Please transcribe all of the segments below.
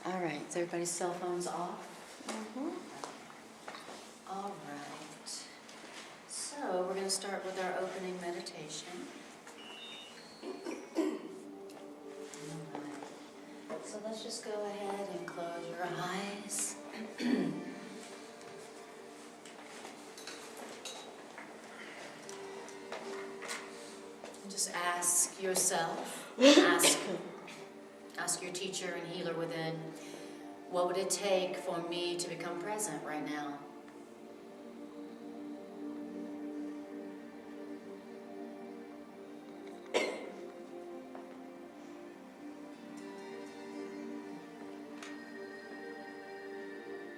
All right, is everybody's cell phones off? Mm-hmm. All right. So we're going to start with our opening meditation. All right. So let's just go ahead and close your eyes. And just ask yourself, ask your teacher and healer within, what would it take for me to become present right now?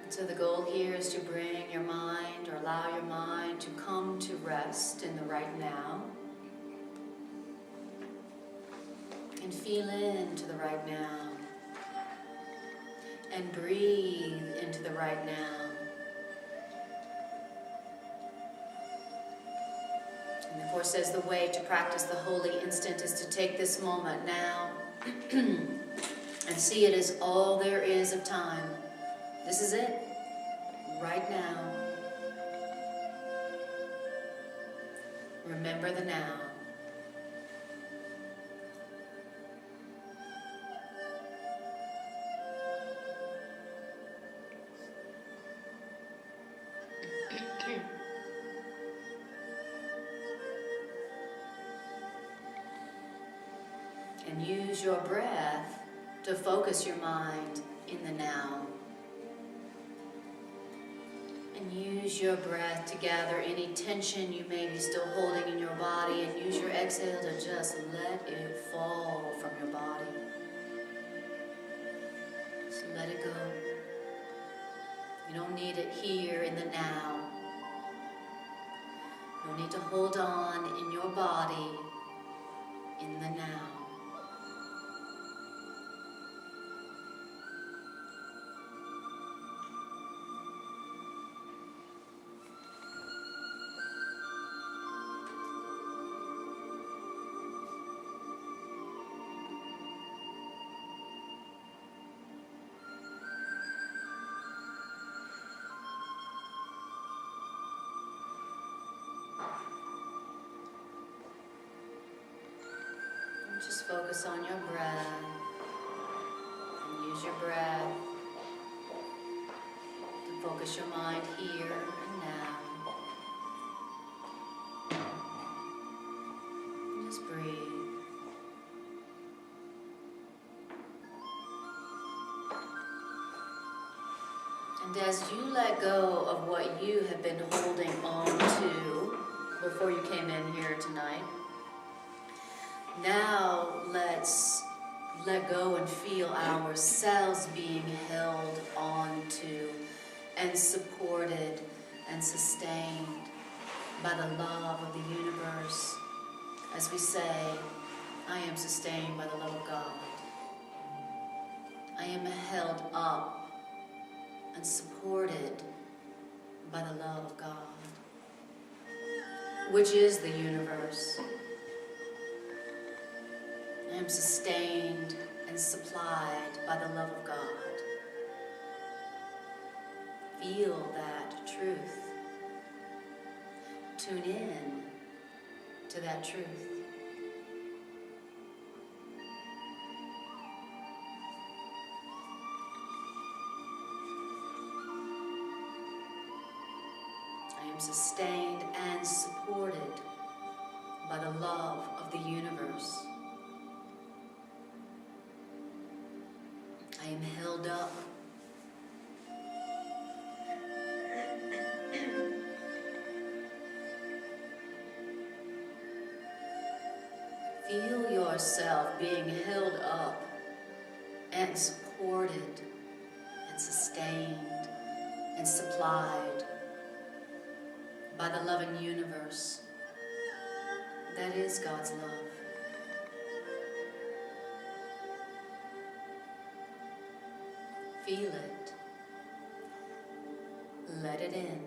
So the goal here is to bring your mind, or allow your mind to come to rest in the right now. And feel into the right now. And breathe into the right now. And the Course says the way to practice the holy instant is to take this moment now and see it as all there is of time. This is it, right now. Remember the now. And use your breath to focus your mind in the now. And use your breath to gather any tension you may be still holding in your body, and use your exhale to just let it fall from your body. Just let it go. You don't need it here in the now. You don't need to hold on in your body in the now. Just focus on your breath and use your breath to focus your mind here and now. And just breathe. And as you let go of what you have been holding on to before you came in here tonight, now let's let go and feel ourselves being held onto and supported and sustained by the love of the universe. As we say, I am sustained by the love of God. I am held up and supported by the love of God, which is the universe. I am sustained and supplied by the love of God. Feel that truth. Tune in to that truth. I am sustained and supported by the love of the universe. I am held up. Feel yourself being held up and supported and sustained and supplied by the loving universe. That is God's love. Feel it. Let it in.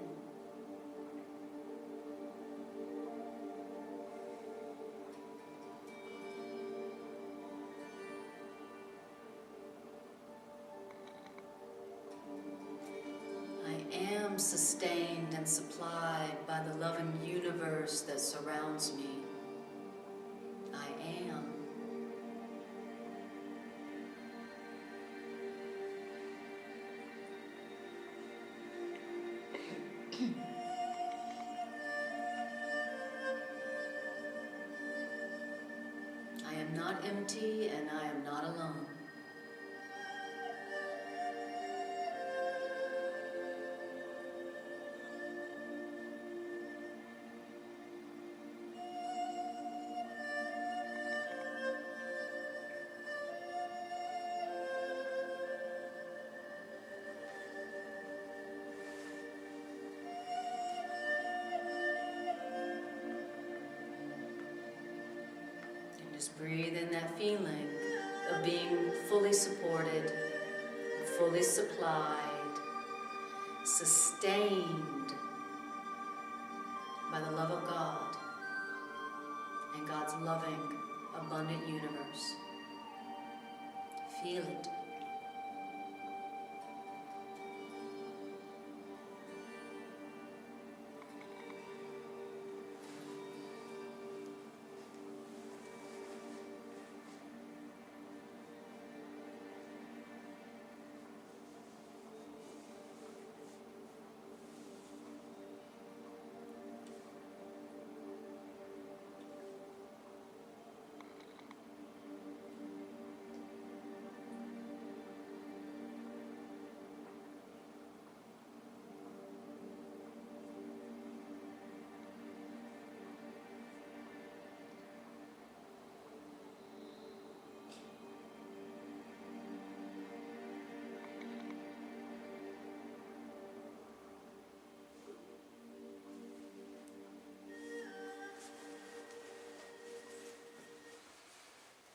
am sustained and supplied by the loving universe that surrounds me. I am. I am not empty and I am not alone. Just breathe in that feeling of being fully supported, fully supplied, sustained by the love of God and God's loving, abundant universe. Feel it.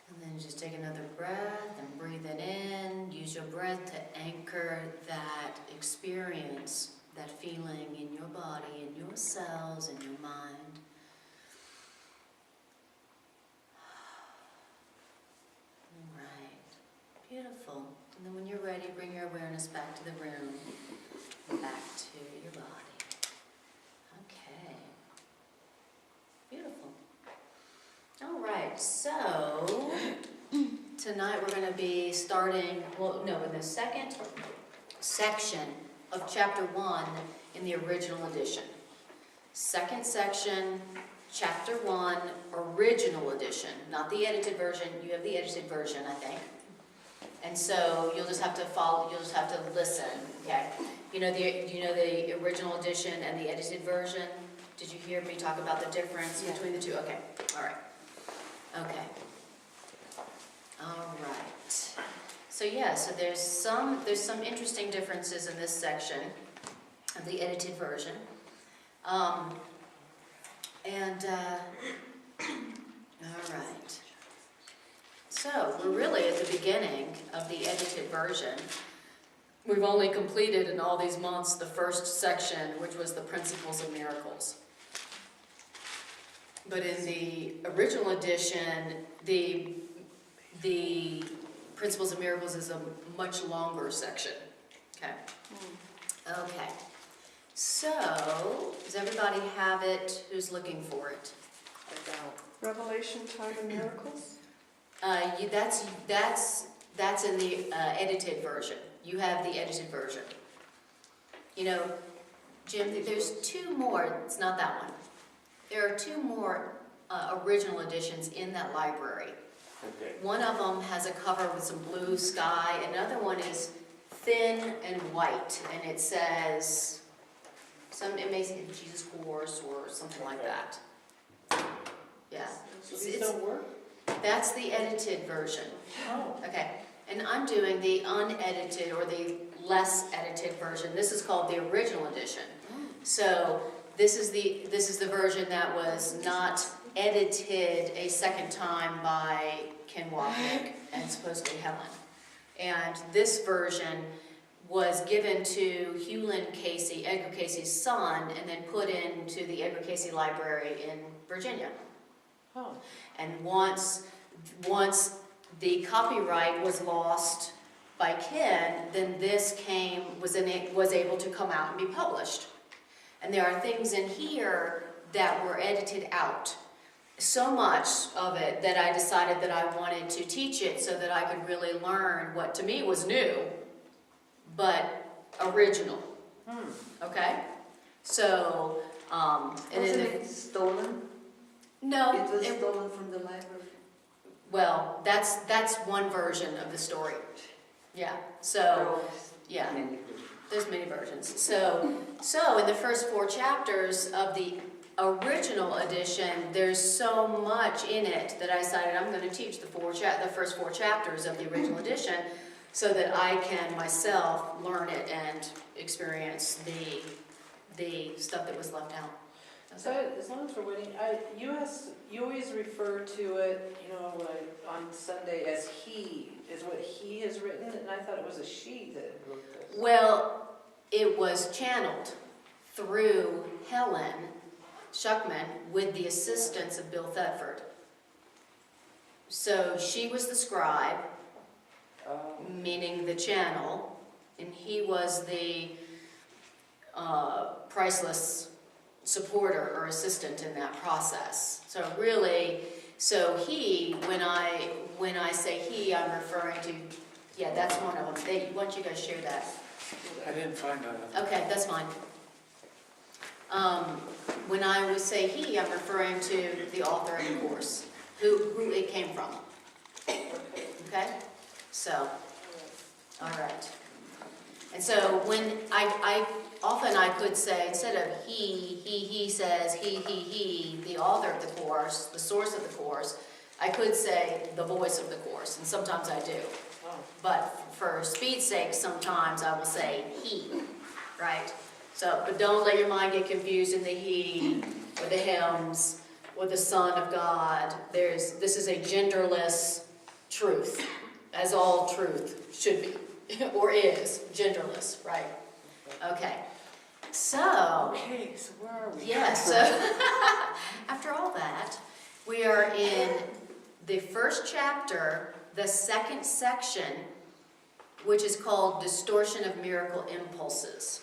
And then just take another breath and breathe it in. Use your breath to anchor that experience, that feeling in your body, in your cells, in your mind. All right. Beautiful. And then when you're ready, bring your awareness back to the room, back to your body. Okay. Beautiful. All right, so tonight we're going to be starting, in the second section of chapter 1 in the original edition. Second section, chapter 1, original edition, not the edited version. You have the edited version, I think. And so you'll just have to follow, you'll just have to listen, okay? You know the original edition and the edited version? Did you hear me talk about the difference between the two? Okay, all right. Okay. All right. So so there's some interesting differences in this section of the edited version. All right. So we're really at the beginning of the edited version. We've only completed in all these months the first section, which was the Principles of Miracles. But in the original edition, the Principles of Miracles is a much longer section. Okay. Okay. So, does everybody have it? Who's looking for it? I don't. Revelation, Time, and Miracles? That's in the edited version. You have the edited version. You know, Jim, there's two more. It's not that one. There are two more original editions in that library. Okay. One of them has a cover with some blue sky. Another one is thin and white, and it says it may say Jesus Horse or something like that. Yeah. So these don't work? That's the edited version. Oh. Okay. And I'm doing the unedited or the less edited version. This is called the original edition. So this is the version that was not edited a second time by Ken Wapnick and supposedly Helen. And this version was given to Hewlin Casey, Edgar Casey's son, and then put into the Edgar Casey Library in Virginia. Oh. And once the copyright was lost by Ken, then this was able to come out and be published. And there are things in here that were edited out. So much of it that I decided that I wanted to teach it so that I could really learn what to me was new, but original. Okay? So, and Wasn't it stolen? no, It was stolen from the library. well, that's one version of the story. Yeah. So, yeah. Many. There's many versions. So in the first 4 chapters of the original edition, there's so much in it that I decided I'm going to teach the first 4 chapters of the original edition, so that I can myself learn it and experience the stuff that was left out. So as long as we're waiting, you always refer to it, like on Sunday as he, is what he has written, and I thought it was a she that wrote this. Well, it was channeled through Helen Schuckman with the assistance of Bill Thetford. So she was the scribe, meaning the channel, and he was the priceless supporter or assistant in that process. So really, he, when I say he, I'm referring to, yeah, that's one of them. Why don't you guys share that? I didn't find that. Okay, that's fine. When I would say he, I'm referring to the author of the course, who it came from. Okay? So, all right. And so when I often I could say, instead of he says, he, the author of the course, the source of the course, I could say the voice of the course, and sometimes I do. But for speed's sake, sometimes I will say he, right? So, but don't let your mind get confused in the he, or the hymns, or the Son of God. This is a genderless truth, as all truth should be, or is, genderless, right? Okay. So, Okay, so where are we? yeah, so after all that, we are in the first chapter, the second section, which is called Distortion of Miracle Impulses.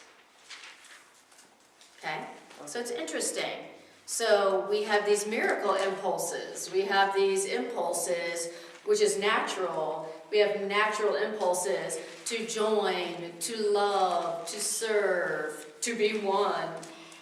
Okay? So it's interesting. So we have these miracle impulses. We have these impulses, which is natural. We have natural impulses to join, to love, to serve, to be one.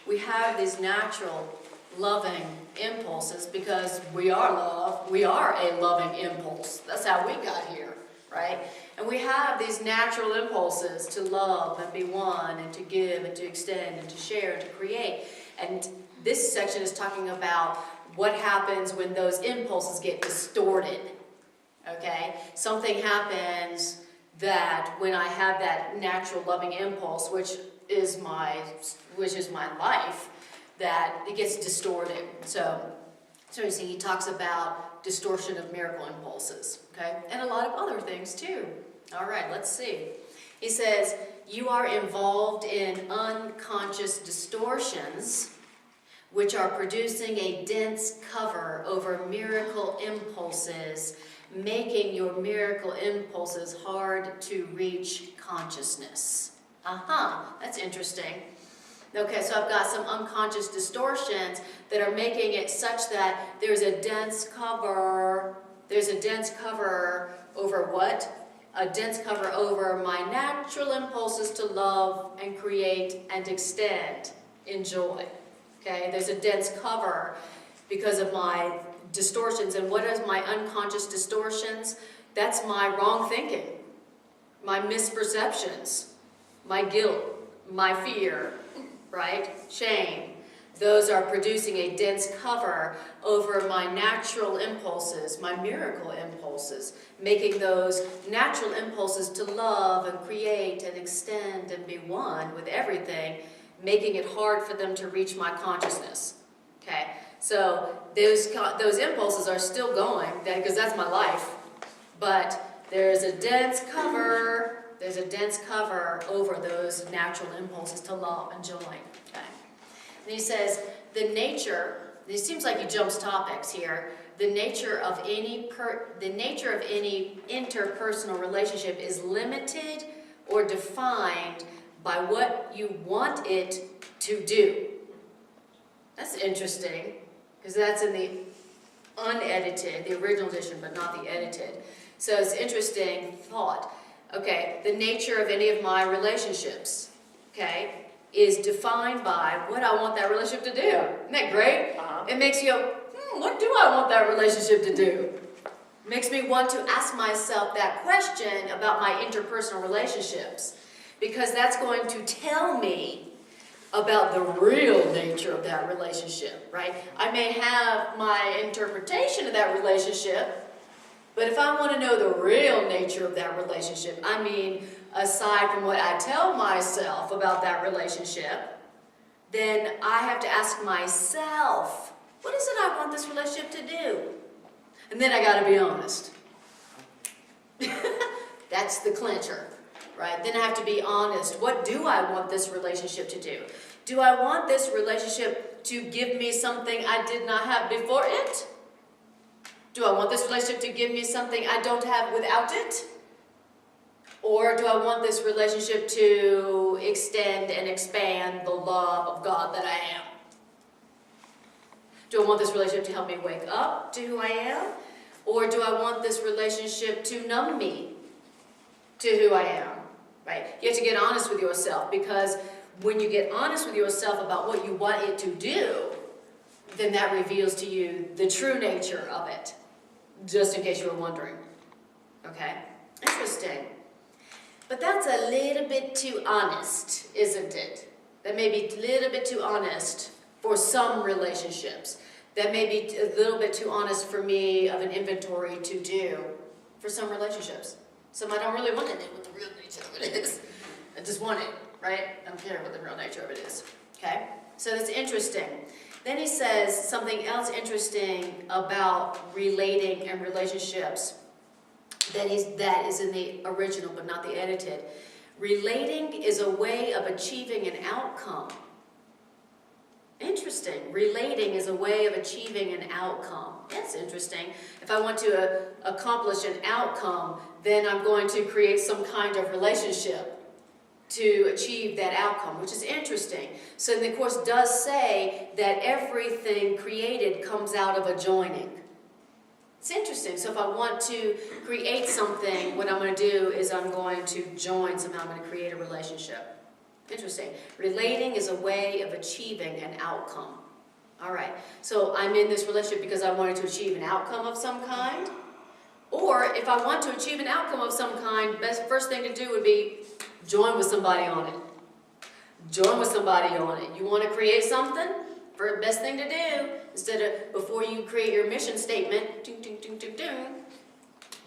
We have these natural loving impulses because we are love. We are a loving impulse. That's how we got here, right? And we have these natural impulses to love and be one and to give and to extend and to share and to create. And this section is talking about what happens when those impulses get distorted. Okay? Something happens that when I have that natural loving impulse, which is my life, that it gets distorted. So you see, he talks about distortion of miracle impulses, okay? And a lot of other things too. All right, let's see. He says, you are involved in unconscious distortions which are producing a dense cover over miracle impulses, making your miracle impulses hard to reach consciousness. That's interesting. Okay, so I've got some unconscious distortions that are making it such that there's a dense cover. There's a dense cover over what? A dense cover over my natural impulses to love and create and extend, enjoy. Okay, there's a dense cover because of my distortions. And what is my unconscious distortions? That's my wrong thinking, my misperceptions, my guilt, my fear, right? Shame. Those are producing a dense cover over my natural impulses, my miracle impulses, making those natural impulses to love and create and extend and be one with everything, making it hard for them to reach my consciousness. Okay, so those impulses are still going, because that's my life, but there's a dense cover. There's a dense cover over those natural impulses to love and joy. Okay. And he says, the nature, it seems like he jumps topics here. the nature of any interpersonal relationship is limited or defined by what you want it to do. That's interesting, because that's in the unedited, the original edition, but not the edited. So it's interesting thought. Okay, the nature of any of my relationships, okay, is defined by what I want that relationship to do. Isn't that great? It makes you go, what do I want that relationship to do? Makes me want to ask myself that question about my interpersonal relationships, because that's going to tell me about the real nature of that relationship, right? I may have my interpretation of that relationship, but if I want to know the real nature of that relationship, I mean, aside from what I tell myself about that relationship, then I have to ask myself, what is it I want this relationship to do? And then I got to be honest. That's the clincher, right? Then I have to be honest. What do I want this relationship to do? Do I want this relationship to give me something I did not have before it? Do I want this relationship to give me something I don't have without it? Or do I want this relationship to extend and expand the love of God that I am? Do I want this relationship to help me wake up to who I am? Or do I want this relationship to numb me to who I am? Right? You have to get honest with yourself, because when you get honest with yourself about what you want it to do, then that reveals to you the true nature of it. Just in case you were wondering. Okay? Interesting. But that's a little bit too honest, isn't it? That may be a little bit too honest for some relationships. That may be a little bit too honest for me of an inventory to do for some relationships. Some I don't really want to know what the real nature of it is. I just want it, right? I don't care what the real nature of it is. Okay? So that's interesting. Then he says something else interesting about relating and relationships that is in the original but not the edited. Relating is a way of achieving an outcome. Interesting. Relating is a way of achieving an outcome. That's interesting. If I want to accomplish an outcome, then I'm going to create some kind of relationship to achieve that outcome, which is interesting. So the Course does say that everything created comes out of a joining. It's interesting. So if I want to create something, what I'm going to do is I'm going to join somehow. I'm going to create a relationship. Interesting. Relating is a way of achieving an outcome. All right. So I'm in this relationship because I wanted to achieve an outcome of some kind. Or if I want to achieve an outcome of some kind, first thing to do would be join with somebody on it. Join with somebody on it. You want to create something? The best thing to do, instead of before you create your mission statement, ding, ding, ding, ding, ding,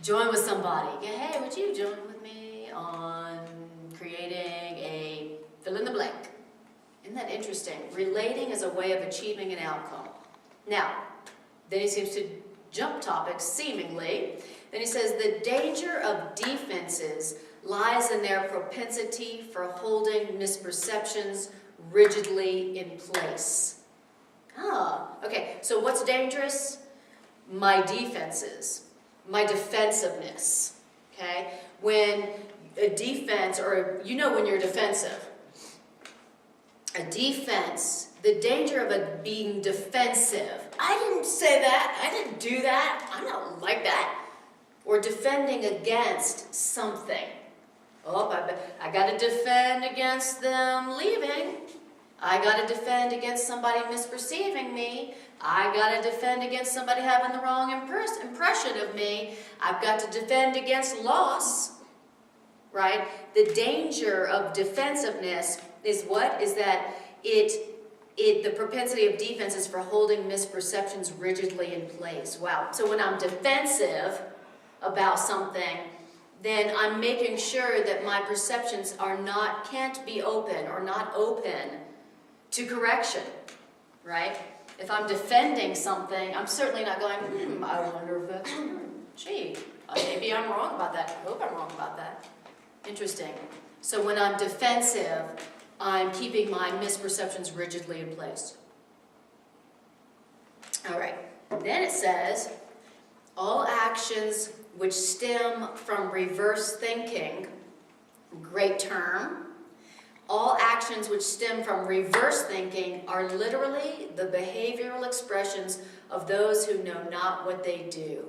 join with somebody. Yeah, hey, would you join with me on creating a fill in the blank? Isn't that interesting? Relating is a way of achieving an outcome. Now, then he seems to jump topics, seemingly. Then he says, the danger of defenses lies in their propensity for holding misperceptions rigidly in place. Okay, so what's dangerous? My defenses, my defensiveness, okay? When a defense, or you know when you're defensive, a defense, the danger of it being defensive. I didn't say that, I didn't do that, I'm not like that. Or defending against something. Oh, I got to defend against them leaving. I got to defend against somebody misperceiving me. I got to defend against somebody having the wrong impression of me. I've got to defend against loss, right? The danger of defensiveness is what? Is that the propensity of defense is for holding misperceptions rigidly in place. Wow. So when I'm defensive about something, then I'm making sure that my perceptions can't be open or not open to correction, right? If I'm defending something, I'm certainly not going, I wonder if that's true. Gee, maybe I'm wrong about that. I hope I'm wrong about that. Interesting. So when I'm defensive, I'm keeping my misperceptions rigidly in place. All right. Then it says, All actions which stem from reverse thinking, great term. All actions which stem from reverse thinking are literally the behavioral expressions of those who know not what they do.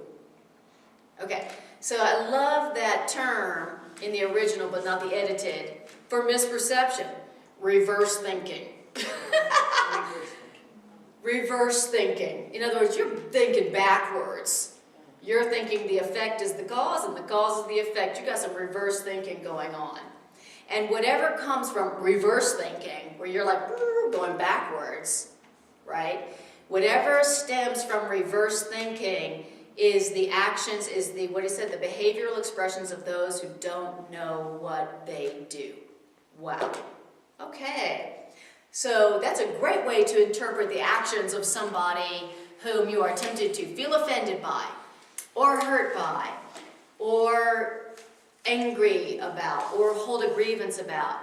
Okay, so I love that term in the original, but not the edited, for misperception. Reverse thinking. Reverse thinking. In other words, you're thinking backwards. You're thinking the effect is the cause and the cause is the effect. You got some reverse thinking going on. And whatever comes from reverse thinking, where you're like going backwards, right? Whatever stems from reverse thinking is the actions, is the, what he said, the behavioral expressions of those who don't know what they do. Wow. Okay. So that's a great way to interpret the actions of somebody whom you are tempted to feel offended by, or hurt by, or angry about, or hold a grievance about.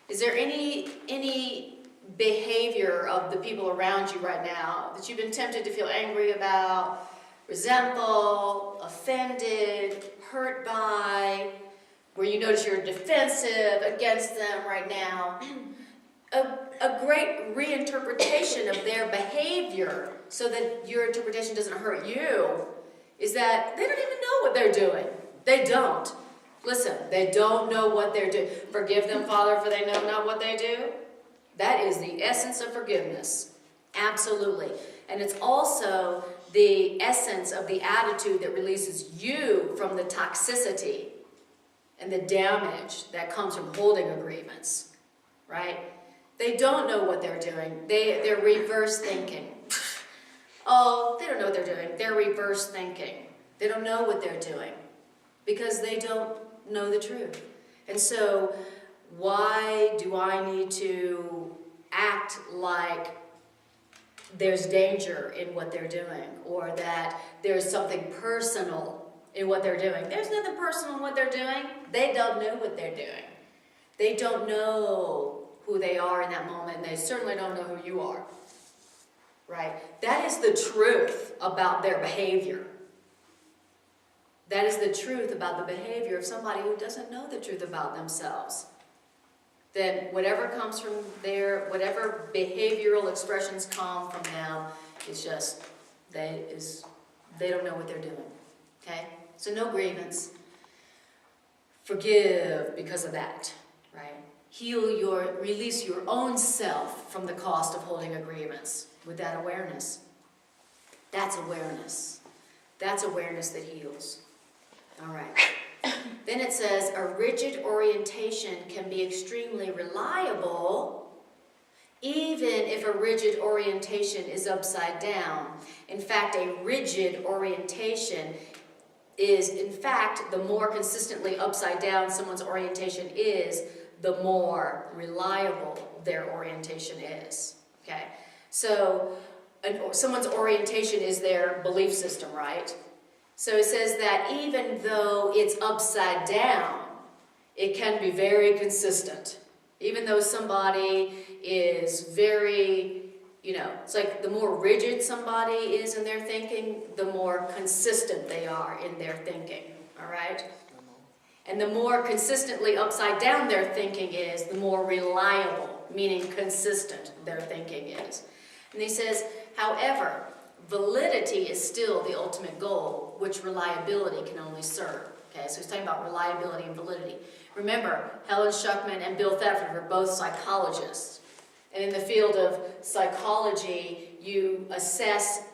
Is there any behavior of the people around you right now that you've been tempted to feel angry about, resentful, offended, hurt by, where you notice you're defensive against them right now? A great reinterpretation of their behavior so that your interpretation doesn't hurt you is that they don't even know what they're doing. They don't. Listen, they don't know what they're doing. Forgive them, Father, for they know not what they do. That is the essence of forgiveness. Absolutely. And it's also the essence of the attitude that releases you from the toxicity and the damage that comes from holding a grievance. Right? They don't know what they're doing. They're reverse thinking. Oh, they don't know what they're doing. They're reverse thinking. They don't know what they're doing because they don't know the truth. And so, why do I need to act like there's danger in what they're doing, or that there's something personal in what they're doing? There's nothing personal in what they're doing. They don't know what they're doing. They don't know who they are in that moment, and they certainly don't know who you are. Right? That is the truth about their behavior. That is the truth about the behavior of somebody who doesn't know the truth about themselves. Then whatever comes from there, whatever behavioral expressions come from them, it's just, they don't know what they're doing. Okay? So no grievance. Forgive because of that. Right? Release your own self from the cost of holding a grievance with that awareness. That's awareness. That's awareness that heals. All right. Then it says, a rigid orientation can be extremely reliable even if a rigid orientation is upside down. In fact, a rigid orientation is, in fact, the more consistently upside down someone's orientation is, the more reliable their orientation is. Okay? So, someone's orientation is their belief system, right? So it says that even though it's upside down, it can be very consistent. Even though somebody is very, it's like the more rigid somebody is in their thinking, the more consistent they are in their thinking, all right? And the more consistently upside down their thinking is, the more reliable, meaning consistent, their thinking is. And he says, however, validity is still the ultimate goal, which reliability can only serve. Okay, so he's talking about reliability and validity. Remember, Helen Schuckman and Bill Thetford were both psychologists. And in the field of psychology, you assess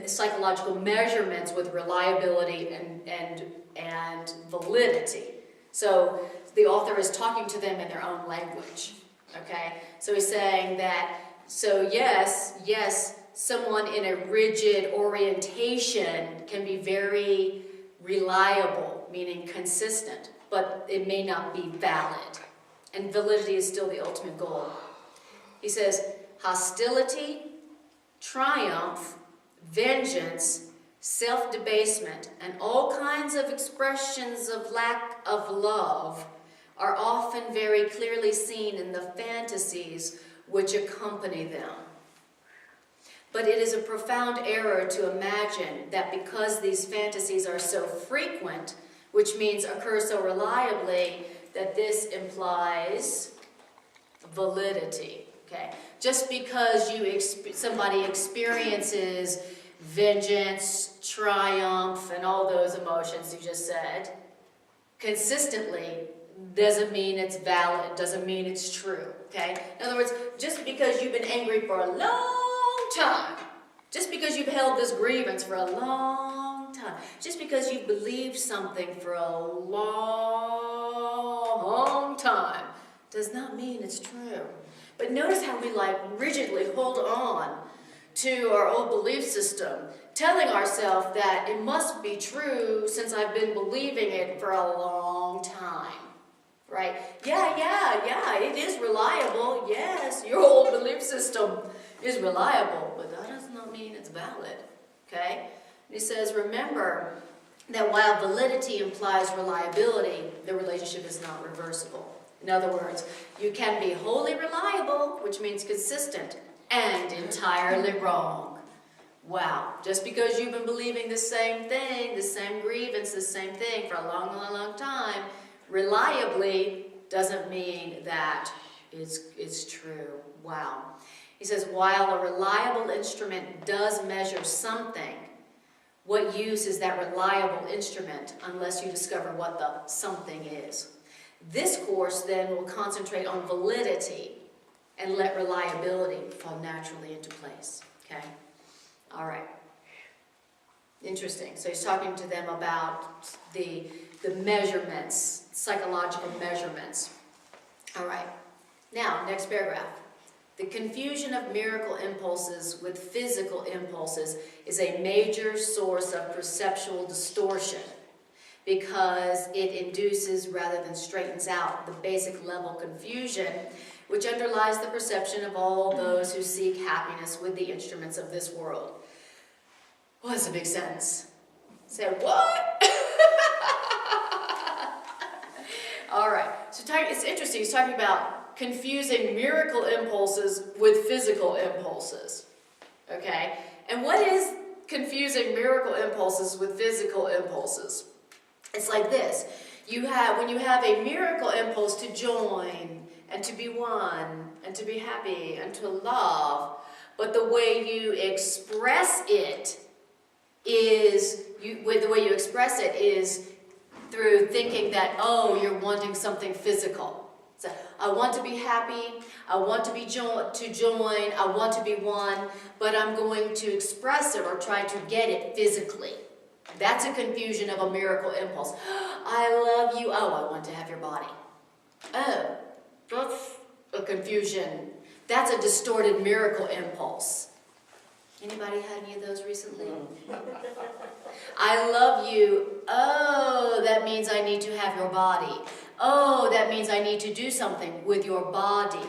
psychological measurements with reliability and validity. So the author is talking to them in their own language. Okay, so he's saying that, so yes, someone in a rigid orientation can be very reliable, meaning consistent, but it may not be valid. And validity is still the ultimate goal. He says, hostility, triumph, vengeance, self-debasement, and all kinds of expressions of lack of love are often very clearly seen in the fantasies which accompany them. But it is a profound error to imagine that because these fantasies are so frequent, which means occur so reliably, that this implies validity. Okay? Just because somebody experiences vengeance, triumph, and all those emotions you just said consistently doesn't mean it's valid, doesn't mean it's true. Okay? In other words, just because you've been angry for a long time, just because you've held this grievance for a long time, just because you've believed something for a long time, does not mean it's true. But notice how we rigidly hold on to our old belief system, telling ourselves that it must be true since I've been believing it for a long time. Right? Yeah, it is reliable. Yes, your old belief system is reliable, but that does not mean it's valid. Okay? He says, remember that while validity implies reliability, the relationship is not reversible. In other words, you can be wholly reliable, which means consistent, and entirely wrong. Wow. Just because you've been believing the same thing, the same grievance, the same thing for a long time, reliably doesn't mean that it's true. Wow. He says, while a reliable instrument does measure something, what use is that reliable instrument unless you discover what the something is? This course then will concentrate on validity and let reliability fall naturally into place. Okay? All right. Interesting. So he's talking to them about the measurements, psychological measurements. All right. Now, next paragraph. The confusion of miracle impulses with physical impulses is a major source of perceptual distortion because it induces rather than straightens out the basic level confusion which underlies the perception of all those who seek happiness with the instruments of this world. Well, that's a big sentence. Say, what? All right. So it's interesting. He's talking about confusing miracle impulses with physical impulses. Okay? And what is confusing miracle impulses with physical impulses? It's like this. When you have a miracle impulse to join and to be one and to be happy and to love, but the way you express it is through thinking that, oh, you're wanting something physical. So, I want to be happy, I want to join, I want to be one, but I'm going to express it or try to get it physically. That's a confusion of a miracle impulse. I love you, oh, I want to have your body. Oh, that's a confusion. That's a distorted miracle impulse. Anybody had any of those recently? I love you. Oh, that means I need to have your body. Oh, that means I need to do something with your body.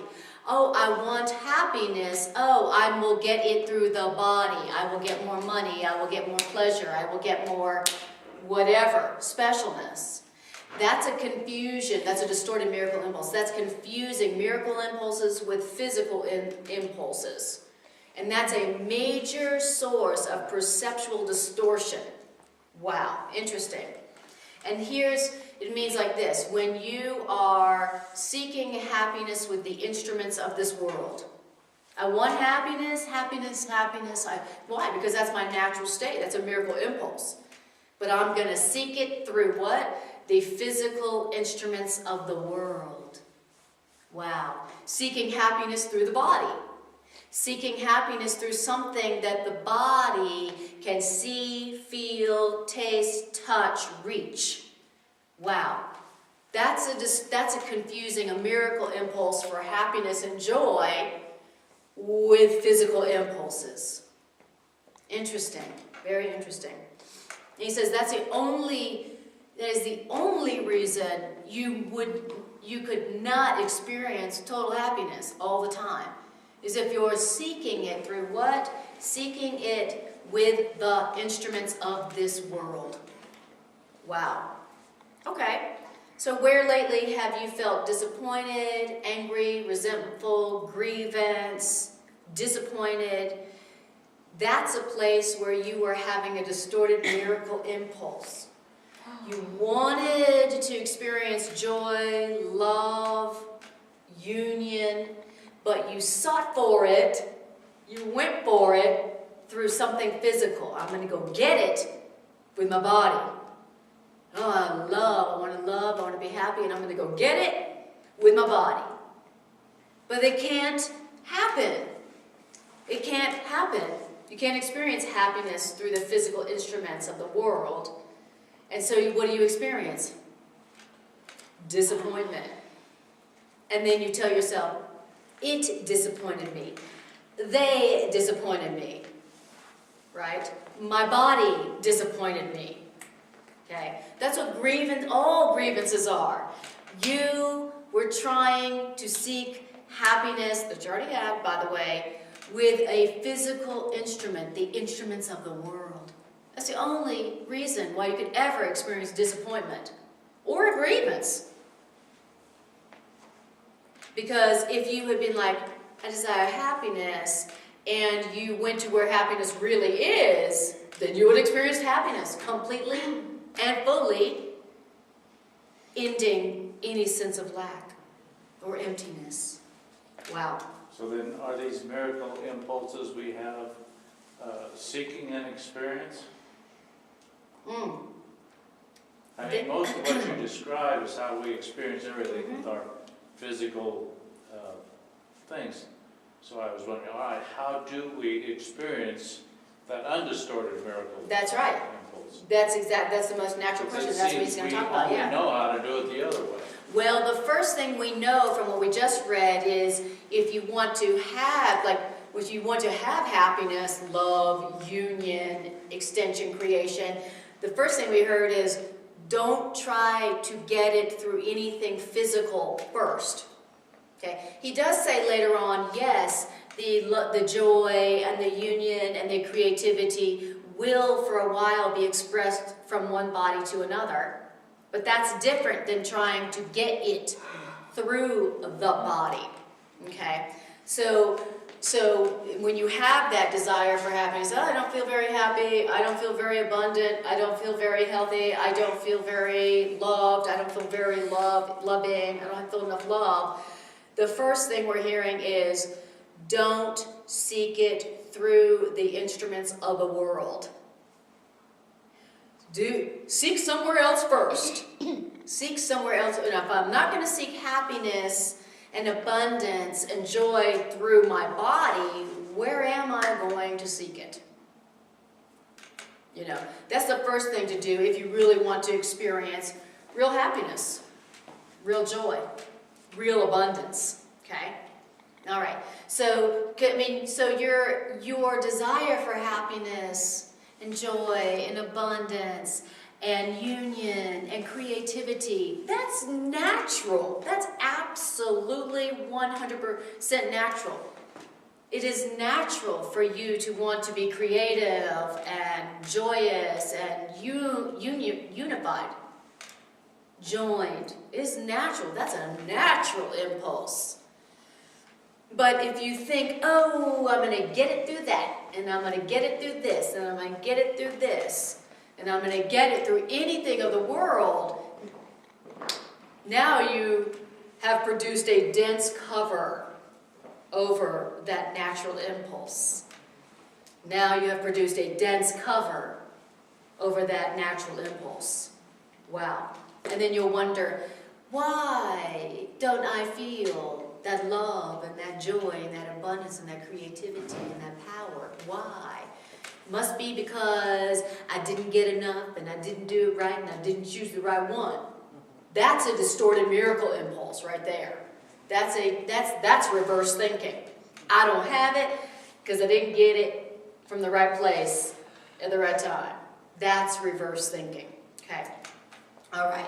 Oh, I want happiness. Oh, I will get it through the body. I will get more money. I will get more pleasure. I will get more whatever, specialness. That's a confusion. That's a distorted miracle impulse. That's confusing miracle impulses with physical impulses. And that's a major source of perceptual distortion. Wow, interesting. And it means like this. When you are seeking happiness with the instruments of this world. I want happiness. Why? Because that's my natural state. That's a miracle impulse. But I'm going to seek it through what? The physical instruments of the world. Wow. Seeking happiness through the body. Seeking happiness through something that the body can see, feel, taste, touch, reach. Wow. That's a confusing a miracle impulse for happiness and joy with physical impulses. Interesting. Very interesting. And he says that is the only reason you could not experience total happiness all the time. Is if you're seeking it through what? Seeking it with the instruments of this world. Wow. Okay. So where lately have you felt disappointed, angry, resentful, grievance, disappointed? That's a place where you were having a distorted miracle impulse. You wanted to experience joy, love, union, but you sought for it, you went for it through something physical. I'm going to go get it with my body. Oh, I want to be happy, and I'm going to go get it with my body. But it can't happen. It can't happen. You can't experience happiness through the physical instruments of the world. And so what do you experience? Disappointment. And then you tell yourself, it disappointed me. They disappointed me. Right? My body disappointed me. Okay? That's what all grievances are. You were trying to seek happiness, that you already have, by the way, with a physical instrument, the instruments of the world. That's the only reason why you could ever experience disappointment or a grievance. Because if you had been like, I desire happiness, and you went to where happiness really is, then you would experience happiness completely and fully, ending any sense of lack or emptiness. Wow. So then, are these miracle impulses we have seeking an experience? I mean, most of what you describe is how we experience everything with our physical things. So I was wondering, all right, how do we experience that undistorted miracle? That's right. Impulse? That's the most natural question. That's what he's going to talk about. Yeah. We know how to do it the other way. Well, the first thing we know from what we just read is if you want to have, happiness, love, union, extension, creation, the first thing we heard is don't try to get it through anything physical first. Okay? He does say later on, yes, the joy and the union and the creativity will for a while be expressed from one body to another. But that's different than trying to get it through the body. Okay? So when you have that desire for happiness, I don't feel very happy, I don't feel very abundant, I don't feel very healthy, I don't feel very loved, I don't feel very loving, I don't feel enough love. The first thing we're hearing is don't seek it through the instruments of the world. Seek somewhere else first. Seek somewhere else. And if I'm not going to seek happiness and abundance and joy through my body, where am I going to seek it? You know, that's the first thing to do if you really want to experience real happiness, real joy, real abundance. Okay? All right. So your desire for happiness and joy and abundance and union and creativity, that's natural. That's absolutely 100% natural. It is natural for you to want to be creative and joyous and unified, joined. It is natural. That's a natural impulse. But if you think, oh, I'm going to get it through that, and I'm going to get it through this, and I'm going to get it through this, and I'm going to get it through anything of the world, now you have produced a dense cover over that natural impulse. Now you have produced a dense cover over that natural impulse. Wow. And then you'll wonder, why don't I feel that love and that joy and that abundance and that creativity and that power? Why? Must be because I didn't get enough and I didn't do it right and I didn't choose the right one. That's a distorted miracle impulse right there. That's reverse thinking. I don't have it because I didn't get it from the right place at the right time. That's reverse thinking. Okay. All right.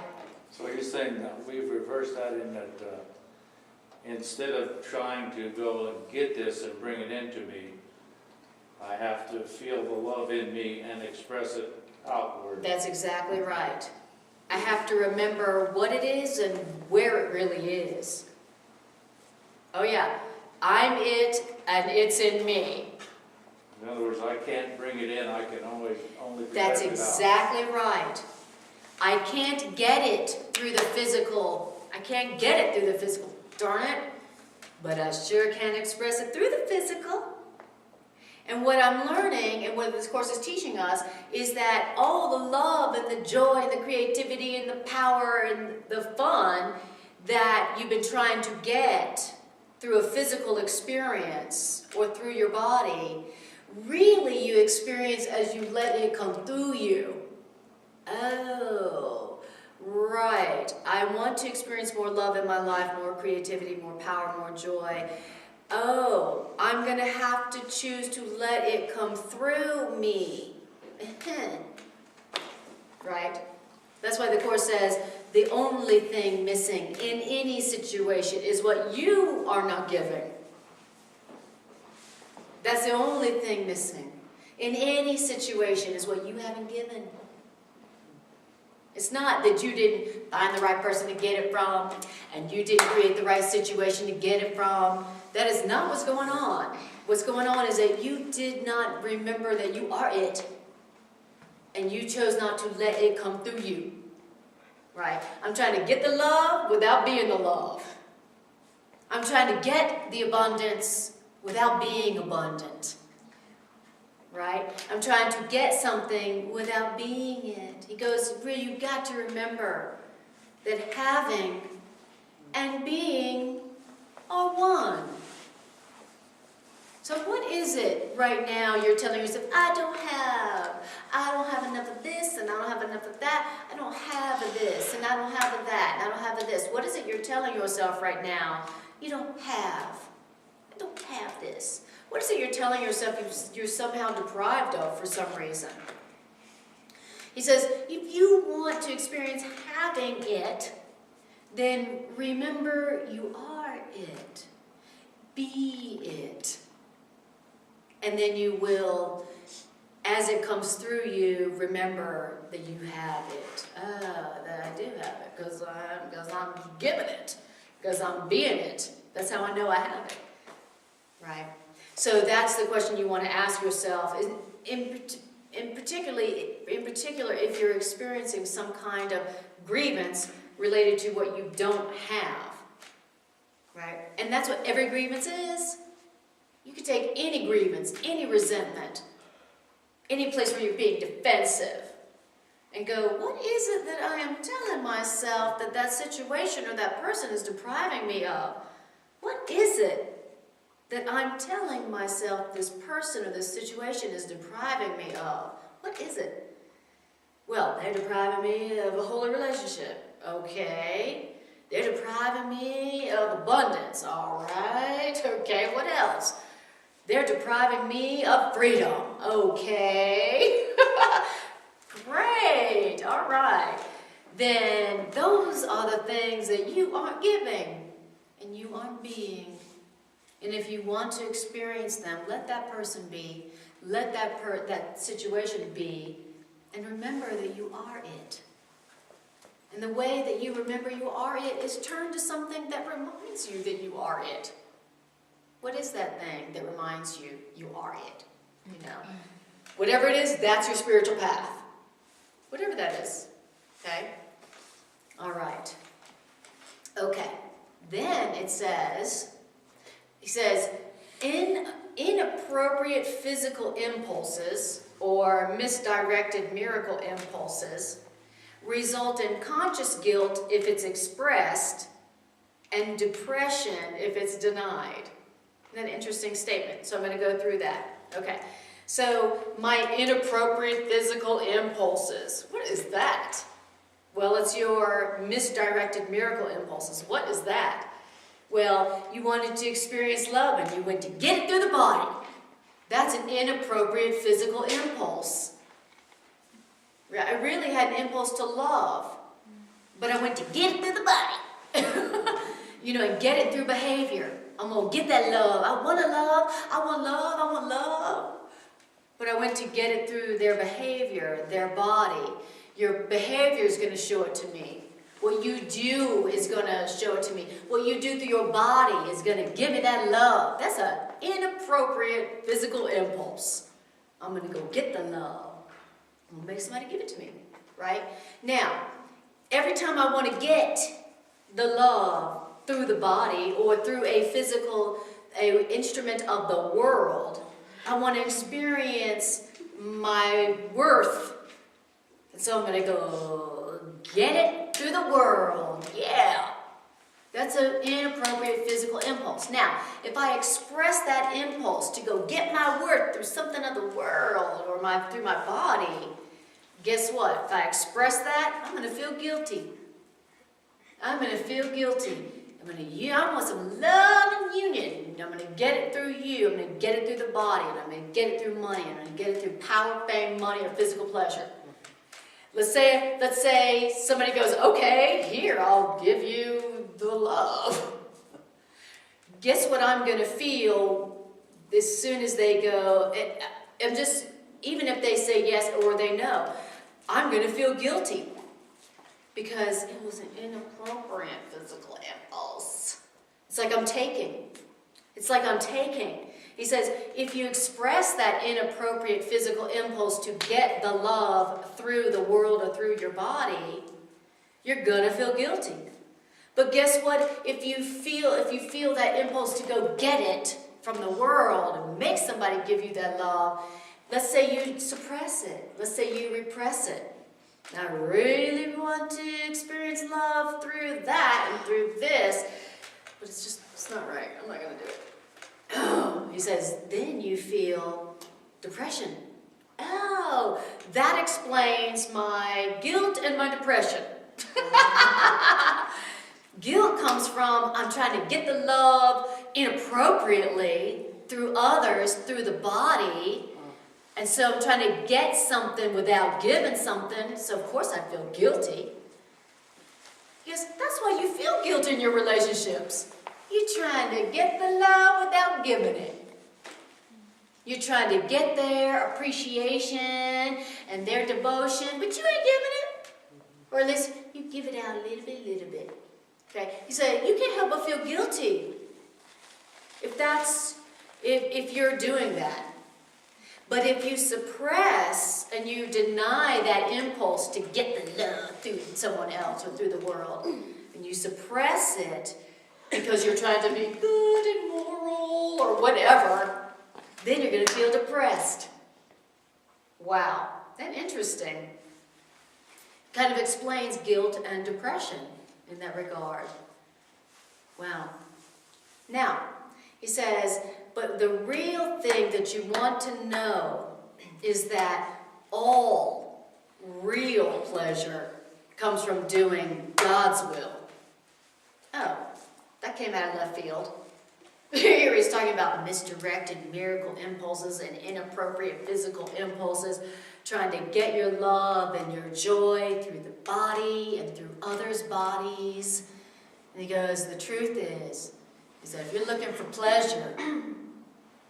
So you're saying that we've reversed that in that instead of trying to go and get this and bring it into me, I have to feel the love in me and express it outward. That's exactly right. I have to remember what it is and where it really is. Oh yeah, I'm it and it's in me. In other words, I can't bring it in, I can only project That's it out. exactly right. I can't get it through the physical. I can't get it through the physical. Darn it. But I sure can express it through the physical. And what I'm learning, and what this course is teaching us, is that all the love and the joy and the creativity and the power and the fun that you've been trying to get through a physical experience or through your body, really you experience as you let it come through you. Oh, right. I want to experience more love in my life, more creativity, more power, more joy. Oh, I'm going to have to choose to let it come through me. Right? That's why the Course says the only thing missing in any situation is what you are not giving. That's the only thing missing in any situation is what you haven't given. It's not that you didn't find the right person to get it from, and you didn't create the right situation to get it from. That is not what's going on. What's going on is that you did not remember that you are it, and you chose not to let it come through you. Right? I'm trying to get the love without being the love. I'm trying to get the abundance without being abundant. Right? I'm trying to get something without being it. He goes, really, you've got to remember that having and being are one. So what is it right now you're telling yourself, I don't have enough of this, and I don't have enough of that, I don't have this, and I don't have that, and I don't have this. What is it you're telling yourself right now? You don't have. I don't have this. What is it you're telling yourself you're somehow deprived of for some reason? He says, if you want to experience having it, then remember you are it. Be it. And then you will, as it comes through you, remember that you have it. That I do have it, because I'm giving it, because I'm being it. That's how I know I have it. Right? So that's the question you want to ask yourself. In particular, if you're experiencing some kind of grievance related to what you don't have. Right? And that's what every grievance is. You could take any grievance, any resentment, any place where you're being defensive, and go, what is it that I am telling myself that that situation or that person is depriving me of? What is it that I'm telling myself this person or this situation is depriving me of? What is it? Well, they're depriving me of a holy relationship. Okay. They're depriving me of abundance. All right. Okay, what else? They're depriving me of freedom. Okay. Great. All right. Then those are the things that you aren't giving and you aren't being. And if you want to experience them, let that person be. Let that situation be. And remember that you are it. And the way that you remember you are it is turn to something that reminds you that you are it. What is that thing that reminds you you are it? You know, whatever it is, that's your spiritual path. Whatever that is. Okay? All right. Okay. Then it says, he says, inappropriate physical impulses or misdirected miracle impulses result in conscious guilt if it's expressed and depression if it's denied. Isn't that an interesting statement? So I'm going to go through that. Okay. So my inappropriate physical impulses. What is that? Well, it's your misdirected miracle impulses. What is that? Well, you wanted to experience love and you went to get it through the body. That's an inappropriate physical impulse. I really had an impulse to love, but I went to get it through the body. And get it through behavior. I'm going to get that love. I want to love. I want love. I want love. But I went to get it through their behavior, their body. Your behavior is going to show it to me. What you do is going to show it to me. What you do through your body is going to give me that love. That's an inappropriate physical impulse. I'm going to go get the love. I'm going to make somebody give it to me, right? Now, every time I want to get the love through the body or through a instrument of the world, I want to experience my worth. And so I'm going to go get it through the world. Yeah. That's an inappropriate physical impulse. Now, if I express that impulse to go get my worth through something of the world or through my body, guess what? If I express that, I'm going to feel guilty. I'm going to feel guilty. I want some love and union. I'm going to get it through you. I'm going to get it through the body. And I'm going to get it through money. I'm going to get it through power, fame, money, or physical pleasure. Let's say somebody goes, okay, here, I'll give you the love. Guess what I'm going to feel as soon as they go, even if they say yes or they no, I'm going to feel guilty because it was an inappropriate physical impulse. It's like I'm taking. He says, if you express that inappropriate physical impulse to get the love through the world or through your body, you're gonna feel guilty. But guess what? If you feel that impulse to go get it from the world and make somebody give you that love, let's say you suppress it. Let's say you repress it. I really want to experience love through that and through this, but it's not right. I'm not gonna do it. He says, then you feel depression. Oh, that explains my guilt and my depression. Guilt comes from I'm trying to get the love inappropriately through others, through the body. And so I'm trying to get something without giving something. So of course I feel guilty. Yes, that's why you feel guilt in your relationships. You're trying to get the love without giving it. You're trying to get their appreciation and their devotion, but you ain't giving it. Or at least you give it out a little bit. Okay? You say, you can't help but feel guilty if you're doing that. But if you suppress and you deny that impulse to get the love through someone else or through the world, and you suppress it, because you're trying to be good and moral or whatever, then you're going to feel depressed. Wow, that's interesting. Kind of explains guilt and depression in that regard. Wow. Now, he says, but the real thing that you want to know is that all real pleasure comes from doing God's will. Oh. That came out of left field. Here he's talking about misdirected miracle impulses and inappropriate physical impulses, trying to get your love and your joy through the body and through others' bodies. And he goes, the truth is that if you're looking for pleasure,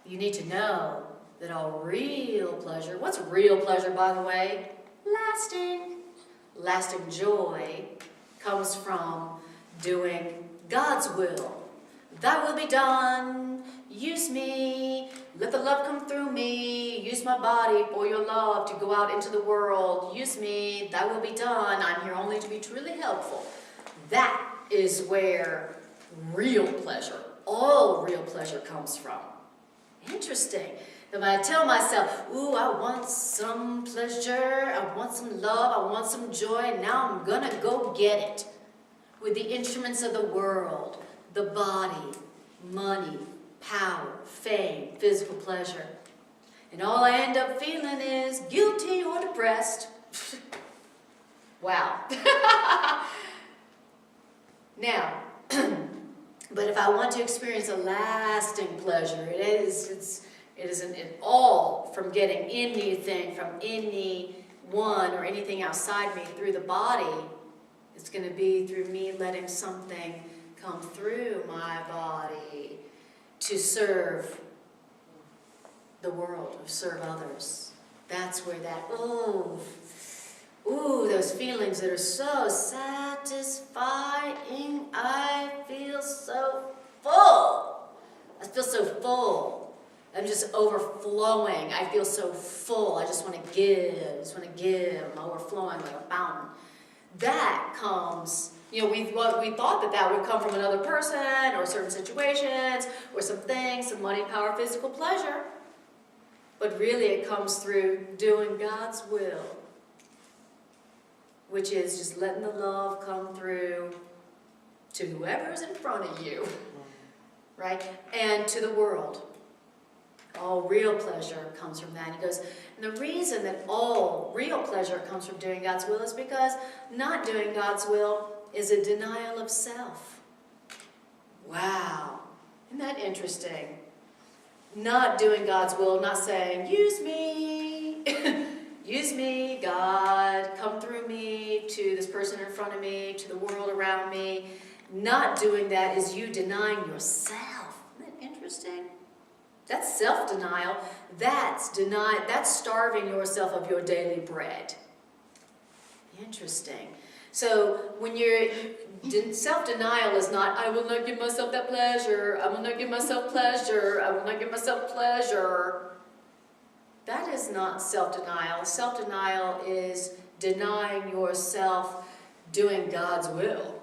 you need to know that all real pleasure, what's real pleasure, by the way? Lasting joy comes from doing God's will. Thy will be done. Use me. Let the love come through me. Use my body for your love to go out into the world. Use me. Thy will be done. I'm here only to be truly helpful. That is where real pleasure, all real pleasure comes from. Interesting. If I tell myself, ooh, I want some pleasure, I want some love, I want some joy, now I'm gonna go get it. With the instruments of the world, the body, money, power, fame, physical pleasure. And all I end up feeling is guilty or depressed. Wow. Now, but if I want to experience a lasting pleasure, it isn't at all from getting anything from anyone or anything outside me through the body. It's going to be through me letting something come through my body to serve the world, or serve others. That's where that, those feelings that are so satisfying. I feel so full. I feel so full. I'm just overflowing. I feel so full. I just want to give. I'm overflowing like a fountain. That comes, we thought that would come from another person or certain situations or some things, some money, power, physical pleasure. But really it comes through doing God's will, which is just letting the love come through to whoever's in front of you, right? And to the world. All real pleasure comes from that. He goes, and the reason that all real pleasure comes from doing God's will is because not doing God's will is a denial of self. Wow. Isn't that interesting? Not doing God's will, not saying, use me, use me, God, come through me, to this person in front of me, to the world around me. Not doing that is you denying yourself. Isn't that interesting? That's self-denial. That's starving yourself of your daily bread. Interesting. So when you're self-denial is not, I will not give myself that pleasure. I will not give myself pleasure. I will not give myself pleasure. That is not self-denial. Self-denial is denying yourself doing God's will,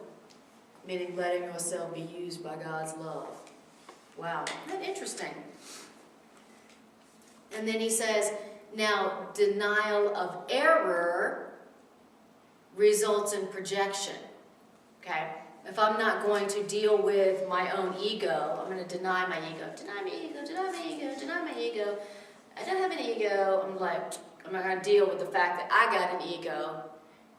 meaning letting yourself be used by God's love. Wow, isn't that interesting? And then he says, now denial of error results in projection. Okay? If I'm not going to deal with my own ego, I'm going to deny my ego. Deny my ego, deny my ego, deny my ego. I don't have an ego. I'm not going to deal with the fact that I got an ego.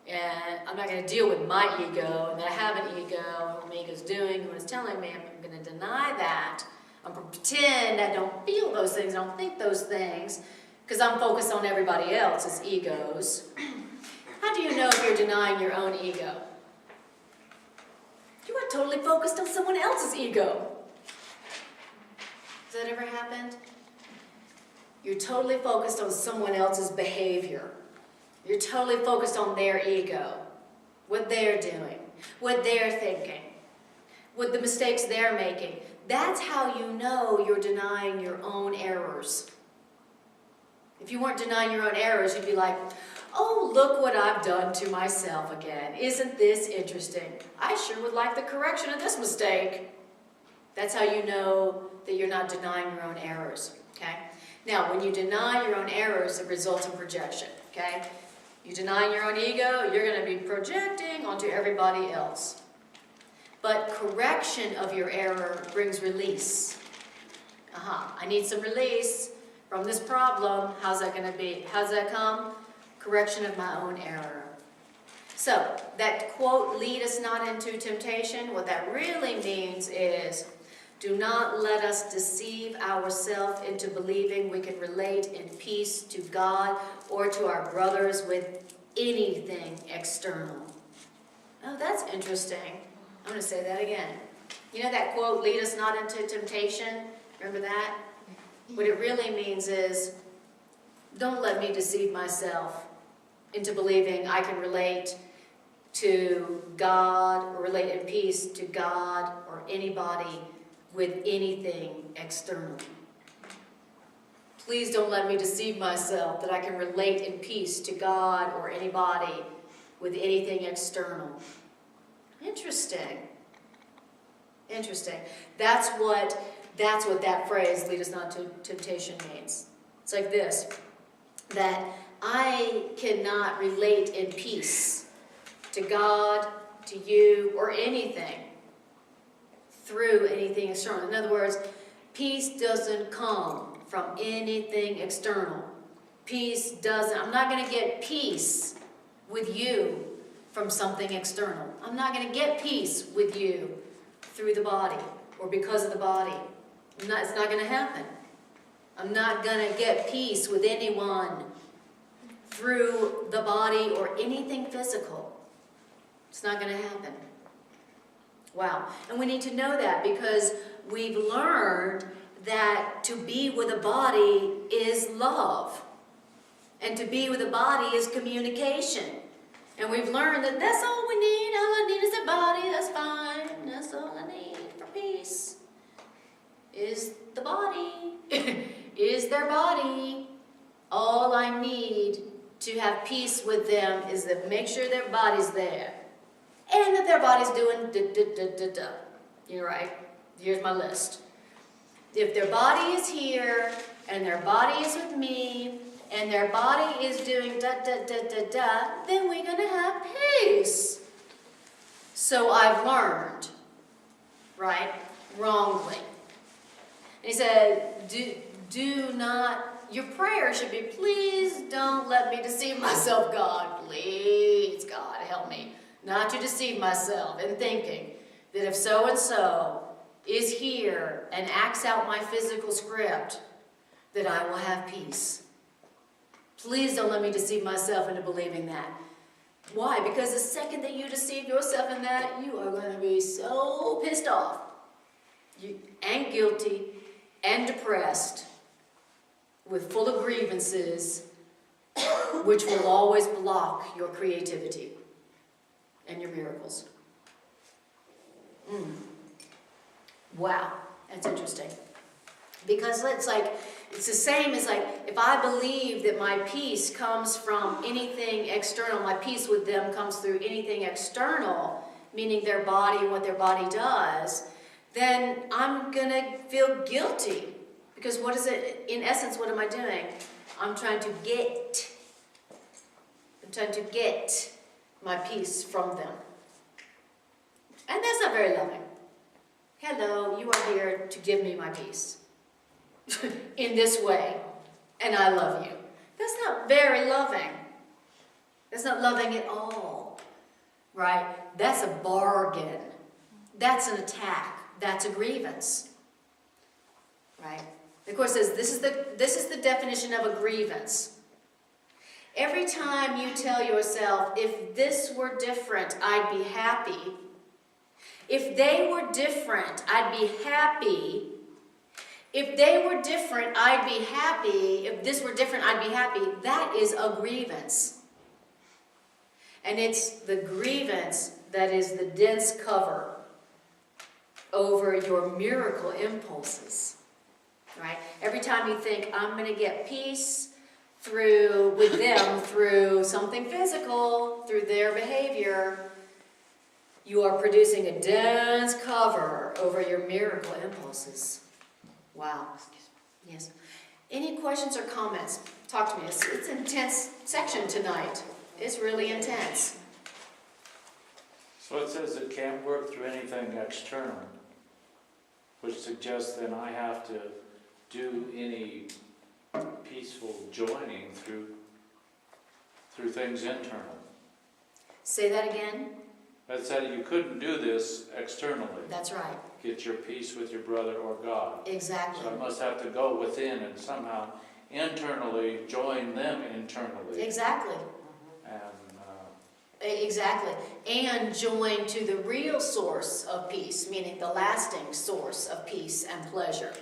And I'm not going to deal with my ego and that I have an ego and what my ego's doing and what it's telling me. I'm going to deny that. I'm going to pretend I don't feel those things, I don't think those things, because I'm focused on everybody else's egos. How do you know if you're denying your own ego? You are totally focused on someone else's ego. Has that ever happened? You're totally focused on someone else's behavior. You're totally focused on their ego, what they're doing, what they're thinking, what the mistakes they're making. That's how you know you're denying your own errors. If you weren't denying your own errors, you'd be like, oh, look what I've done to myself again. Isn't this interesting? I sure would like the correction of this mistake. That's how you know that you're not denying your own errors, okay? Now, when you deny your own errors, it results in projection, okay? You deny your own ego, you're going to be projecting onto everybody else. But correction of your error brings release. I need some release from this problem. How's that going to be? How's that come? Correction of my own error. So, that quote, lead us not into temptation, what that really means is, do not let us deceive ourselves into believing we can relate in peace to God or to our brothers with anything external. Oh, that's interesting. I'm going to say that again. You know that quote, lead us not into temptation? Remember that? What it really means is, don't let me deceive myself into believing I can relate to God or relate in peace to God or anybody with anything external. Please don't let me deceive myself that I can relate in peace to God or anybody with anything external. Interesting. Interesting. That's what that phrase, lead us not to temptation, means. It's like this, that I cannot relate in peace to God, to you, or anything through anything external. In other words, peace doesn't come from anything external. I'm not going to get peace with you from something external. I'm not going to get peace with you through the body or because of the body. It's not going to happen. I'm not going to get peace with anyone through the body or anything physical. It's not going to happen. Wow. And we need to know that because we've learned that to be with a body is love. And to be with a body is communication. And we've learned that that's all we need. All I need is a body. That's fine. That's all I need for peace is the body. their body. All I need to have peace with them is that make sure their body's there. And that their body's doing da-da-da-da-da. You're right. Here's my list. If their body is here, and their body is with me, and their body is doing da-da-da-da-da, then we're going to have peace. So I've learned, right, wrongly. And he said, do not, your prayer should be, please don't let me deceive myself, God. Please, God, help me not to deceive myself in thinking that if so-and-so is here and acts out my physical script, that I will have peace. Please don't let me deceive myself into believing that. Why? Because the second that you deceive yourself in that, you are going to be so pissed off and guilty and depressed with full of grievances, which will always block your creativity and your miracles. Wow, that's interesting. Because it's the same as if I believe that my peace comes from anything external, my peace with them comes through anything external, meaning their body and what their body does, then I'm going to feel guilty. Because what is it, in essence, what am I doing? I'm trying to get my peace from them. And that's not very loving. Hello, you are here to give me my peace. In this way, and I love you. That's not very loving. That's not loving at all, right? That's a bargain. That's an attack. That's a grievance, right? The Course says this is the definition of a grievance. Every time you tell yourself, if this were different, I'd be happy. If they were different, I'd be happy. If they were different, I'd be happy. If this were different, I'd be happy. That is a grievance. And it's the grievance that is the dense cover over your miracle impulses. Right? Every time you think, I'm going to get peace with them through something physical, through their behavior, you are producing a dense cover over your miracle impulses. Wow. Yes. Any questions or comments? Talk to me. It's an intense section tonight. It's really intense. So it says it can't work through anything external, which suggests then I have to do any peaceful joining through things internal. Say that again. That said, you couldn't do this externally. That's right. Get your peace with your brother or God. Exactly. So I must have to go within and somehow internally join them internally. Exactly. And Exactly. And join to the real source of peace, meaning the lasting source of peace and pleasure.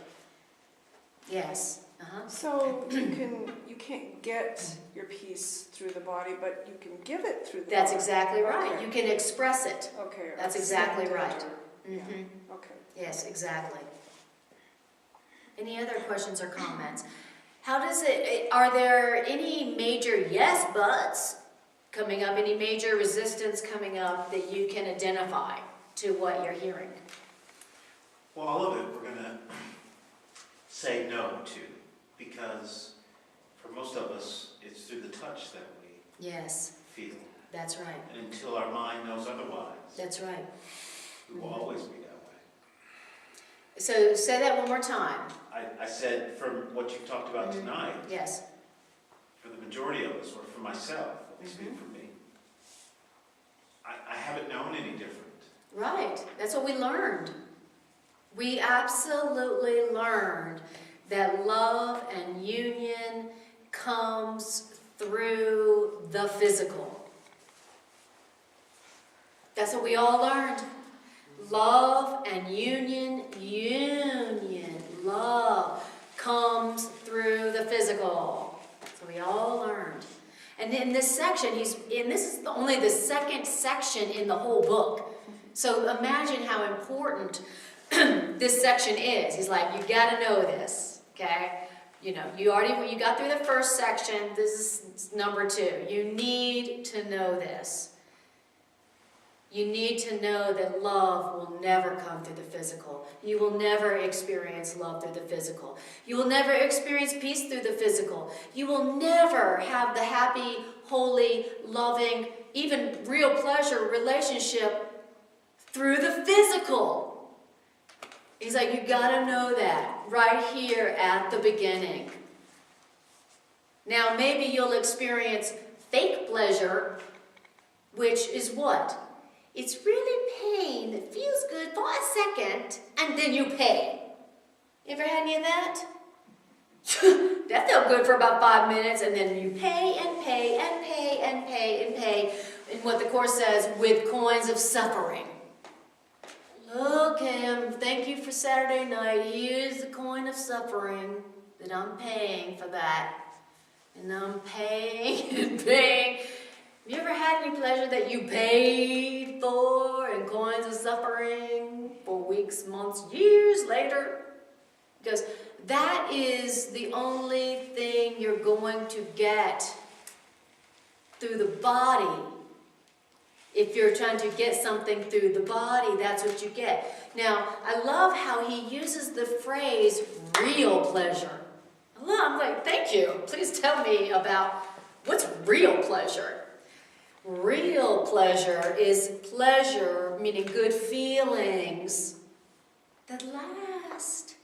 Yes. So you can't get your peace through the body, but you can give it through the That's body. exactly right. Okay. You can express it. Okay. That's exactly Send it right. or- Mm-hmm. Okay. Yes, exactly. Any other questions or comments? How does it, are there any major yes buts coming up, any major resistance coming up that you can identify to what you're hearing? Well, all of it we're going to say no to, because for most of us, it's through the touch that we Yes, feel. that's right. And until our mind knows otherwise, That's right. we will always be that way. So say that one more time. I said, from what you've talked about tonight, Yes. for the majority of us, or for myself, let me speak for me, I haven't known any different. Right. That's what we learned. We absolutely learned that love and union comes through the physical. That's what we all learned. Love and love comes through the physical. So we all learned. And in this section, this is only the second section in the whole book. So imagine how important this section is. He's like, you got to know this, okay? You know, you got through the first section. This is number 2. You need to know this. You need to know that love will never come through the physical. You will never experience love through the physical. You will never experience peace through the physical. You will never have the happy, holy, loving, even real pleasure relationship through the physical. He's like, you gotta know that right here at the beginning. Now, maybe you'll experience fake pleasure, which is what? It's really pain that feels good for a second, and then you pay. You ever had any of that? That felt good for about 5 minutes, and then you pay and pay and pay and pay and pay. And what the Course says, with coins of suffering. Okay, thank you for Saturday night. Here's the coin of suffering that I'm paying for that. And I'm paying and paying. Have you ever had any pleasure that you paid for in coins of suffering for weeks, months, years later? Because that is the only thing you're going to get through the body. If you're trying to get something through the body, that's what you get. Now, I love how he uses the phrase real pleasure. I'm like, thank you. Please tell me about what's real pleasure. Real pleasure is pleasure, meaning good feelings that last,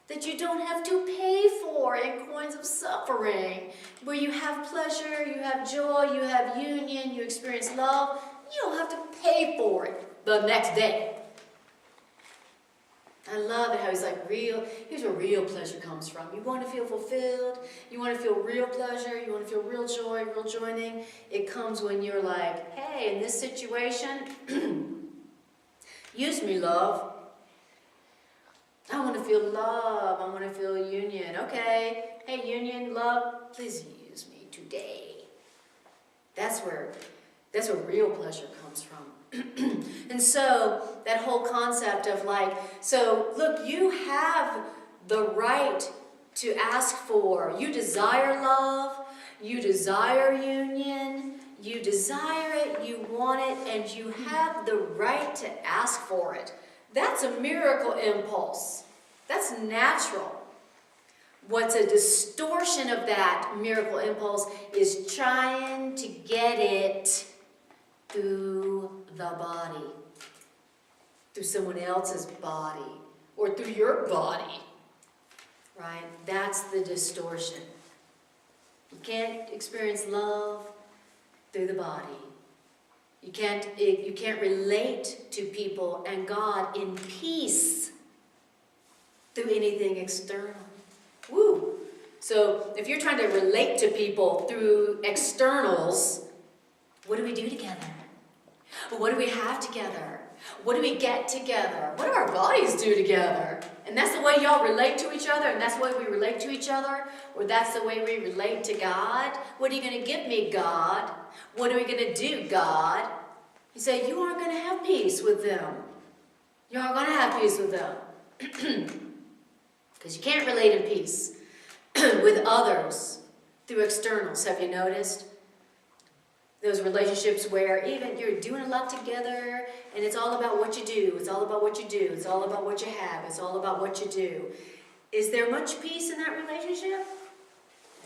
that you don't have to pay for in coins of suffering, where you have pleasure, you have joy, you have union, you experience love. You don't have to pay for it the next day. I love it how he's like, here's where real pleasure comes from. You want to feel fulfilled, you want to feel real pleasure, you want to feel real joy, real joining. It comes when you're like, hey, in this situation, use me, love. I want to feel love, I want to feel union. Okay, hey, union, love, please use me today. That's where real pleasure comes from. And so that whole concept of like, so look, you have the right to ask for, you desire love, you desire union, you desire it, you want it, and you have the right to ask for it. That's a miracle impulse. That's natural. What's a distortion of that miracle impulse is trying to get it through the body, through someone else's body, or through your body, right? That's the distortion. You can't experience love through the body. You can't relate to people and God in peace through anything external. Woo! So if you're trying to relate to people through externals, what do we do together? What do we have together? What do we get together? What do our bodies do together? And that's the way y'all relate to each other, and that's the way we relate to each other, or that's the way we relate to God. What are you going to give me, God? What are we going to do, God? You say, you aren't going to have peace with them. You aren't going to have peace with them. Because you can't relate in peace with others through externals. Have you noticed? Those relationships where even you're doing a lot together and it's all about what you do, it's all about what you do, it's all about what you have, it's all about what you do. Is there much peace in that relationship?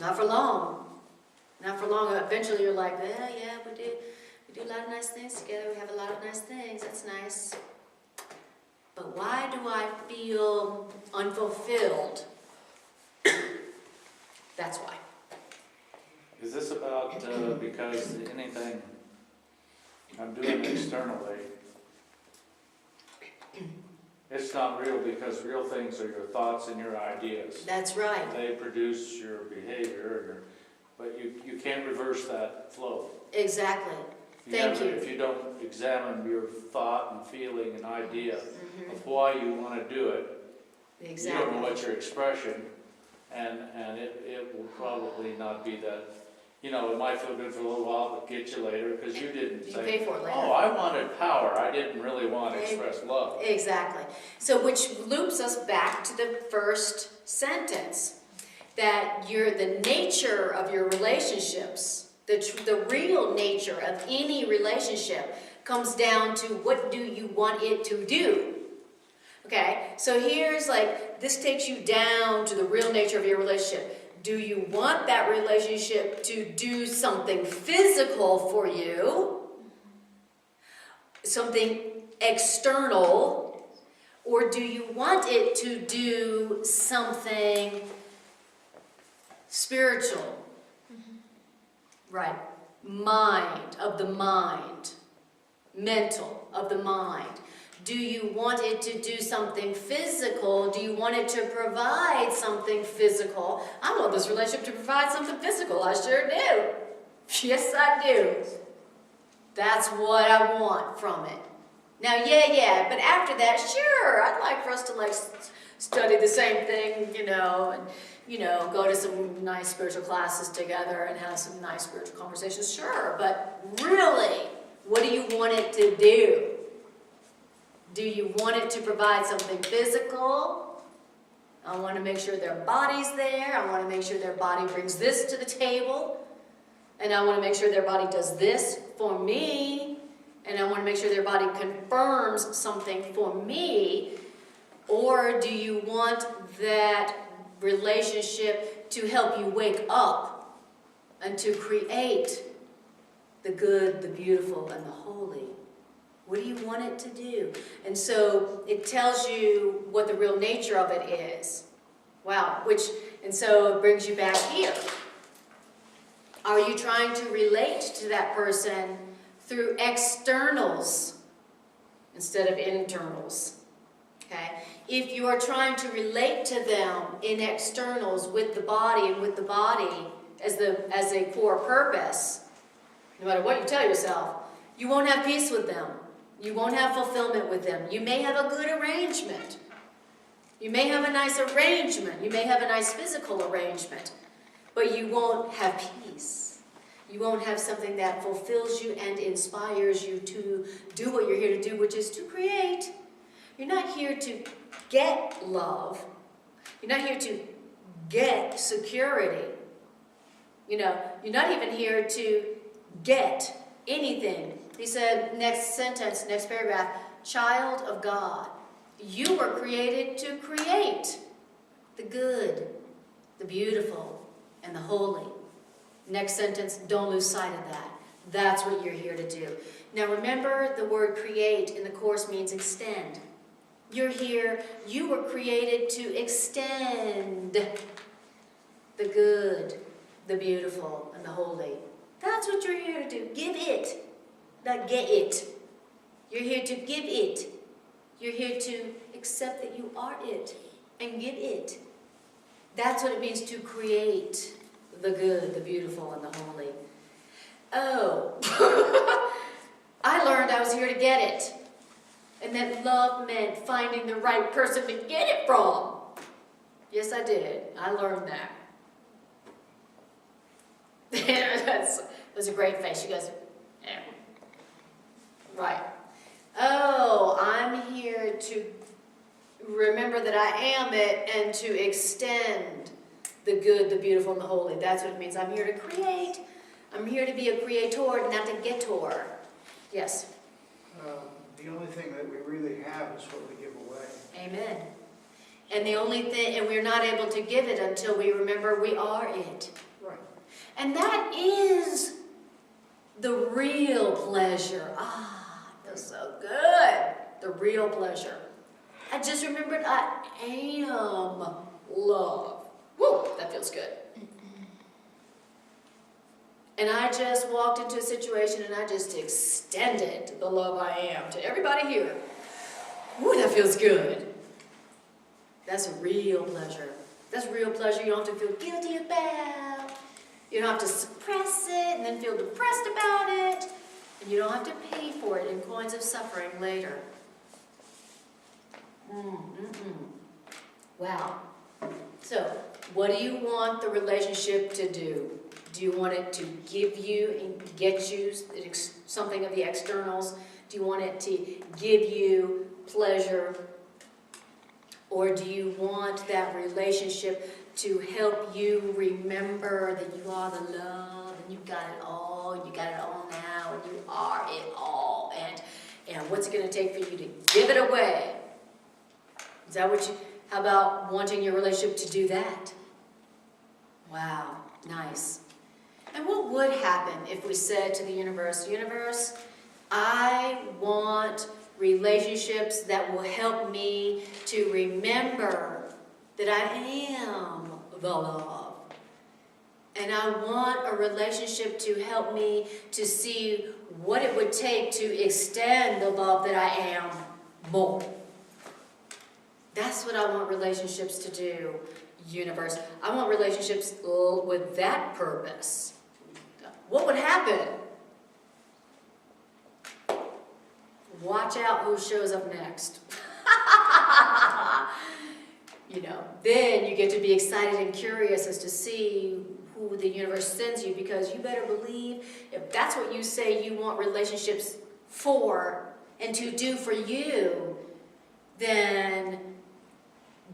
Not for long. Not for long. Eventually you're like, yeah, we do a lot of nice things together, we have a lot of nice things, that's nice. But why do I feel unfulfilled? That's why. Is this about because anything I'm doing externally, it's not real because real things are your thoughts and your ideas. That's right. They produce your behavior, but you can't reverse that flow. Exactly. Thank you. If you don't examine your thought and feeling and idea of why you want to do it, Exactly. you don't know what's your expression, and it will probably not be that. You know, it might feel good for a little while, but get you later, because you didn't say, pay for it later. oh, I wanted power. I didn't really want to express love. Exactly. So which loops us back to the first sentence. that the nature of your relationships, the real nature of any relationship comes down to what do you want it to do. Okay, so here's like, this takes you down to the real nature of your relationship. Do you want that relationship to do something physical for you? Something external? Or do you want it to do something spiritual? Right. Mind, of the mind. Mental, of the mind. Do you want it to do something physical? Do you want it to provide something physical? I want this relationship to provide something physical. I sure do. Yes, I do. That's what I want from it. Now, yeah, but after that, sure, I'd like for us to like study the same thing, and go to some nice spiritual classes together and have some nice spiritual conversations. Sure, but really, what do you want it to do? Do you want it to provide something physical? I want to make sure their body's there. I want to make sure their body brings this to the table. And I want to make sure their body does this for me. And I want to make sure their body confirms something for me. Or do you want that relationship to help you wake up and to create the good, the beautiful, and the holy? What do you want it to do? And so it tells you what the real nature of it is. Wow, and so it brings you back here. Are you trying to relate to that person through externals instead of internals? Okay? If you are trying to relate to them in externals with the body and with the body as a core purpose, no matter what you tell yourself, you won't have peace with them. You won't have fulfillment with them. You may have a good arrangement. You may have a nice arrangement. You may have a nice physical arrangement. But you won't have peace. You won't have something that fulfills you and inspires you to do what you're here to do, which is to create. You're not here to get love. You're not here to get security. You're not even here to get anything. He said, next sentence, next paragraph, child of God. You were created to create the good, the beautiful, and the holy. Next sentence, don't lose sight of that. That's what you're here to do. Now remember, the word create in the Course means extend. You're here, you were created to extend the good, the beautiful, and the holy. That's what you're here to do. Give it. Not get it. You're here to give it. You're here to accept that you are it and give it. That's what it means to create the good, the beautiful, and the holy. Oh, I learned I was here to get it. And that love meant finding the right person to get it from. Yes, I did. I learned that. That was a great face. You guys, yeah. Right. Oh, I'm here to remember that I am it and to extend the good, the beautiful, and the holy. That's what it means. I'm here to create. I'm here to be a creator, not a getter. Yes? The only thing that we really have is what we give away. Amen. And the only thing, and we're not able to give it until we remember we are it. Right. And that is the real pleasure. Ah, it feels so good. The real pleasure. I just remembered I am love. Woo, that feels good. And I just walked into a situation and I just extended the love I am to everybody here. Woo, that feels good. That's a real pleasure. That's real pleasure you don't have to feel guilty about. You don't have to suppress it and then feel depressed about it. And you don't have to pay for it in coins of suffering later. Wow. So, what do you want the relationship to do? Do you want it to give you and get you something of the externals? Do you want it to give you pleasure? Or do you want that relationship to help you remember that you are the love and you've got it all, and you got it all now, and you are it all, and what's it going to take for you to give it away? Is that what you, how about wanting your relationship to do that? Wow, nice. And what would happen if we said to the universe, universe, I want relationships that will help me to remember that I am the love. And I want a relationship to help me to see what it would take to extend the love that I am more. That's what I want relationships to do, universe. I want relationships with that purpose. What would happen? Watch out who shows up next. You know, then you get to be excited and curious as to see who the universe sends you, because you better believe if that's what you say you want relationships for and to do for you, then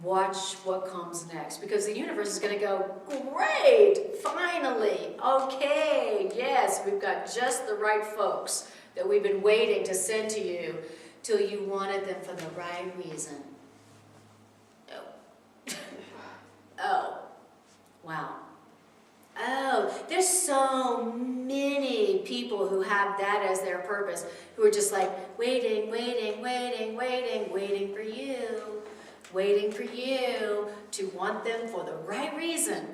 watch what comes next, because the universe is going to go, great, finally, okay, yes, we've got just the right folks that we've been waiting to send to you till you wanted them for the right reason. Oh, wow. Oh, there's so many people who have that as their purpose, who are just like waiting, waiting, waiting, waiting, waiting for you to want them for the right reason.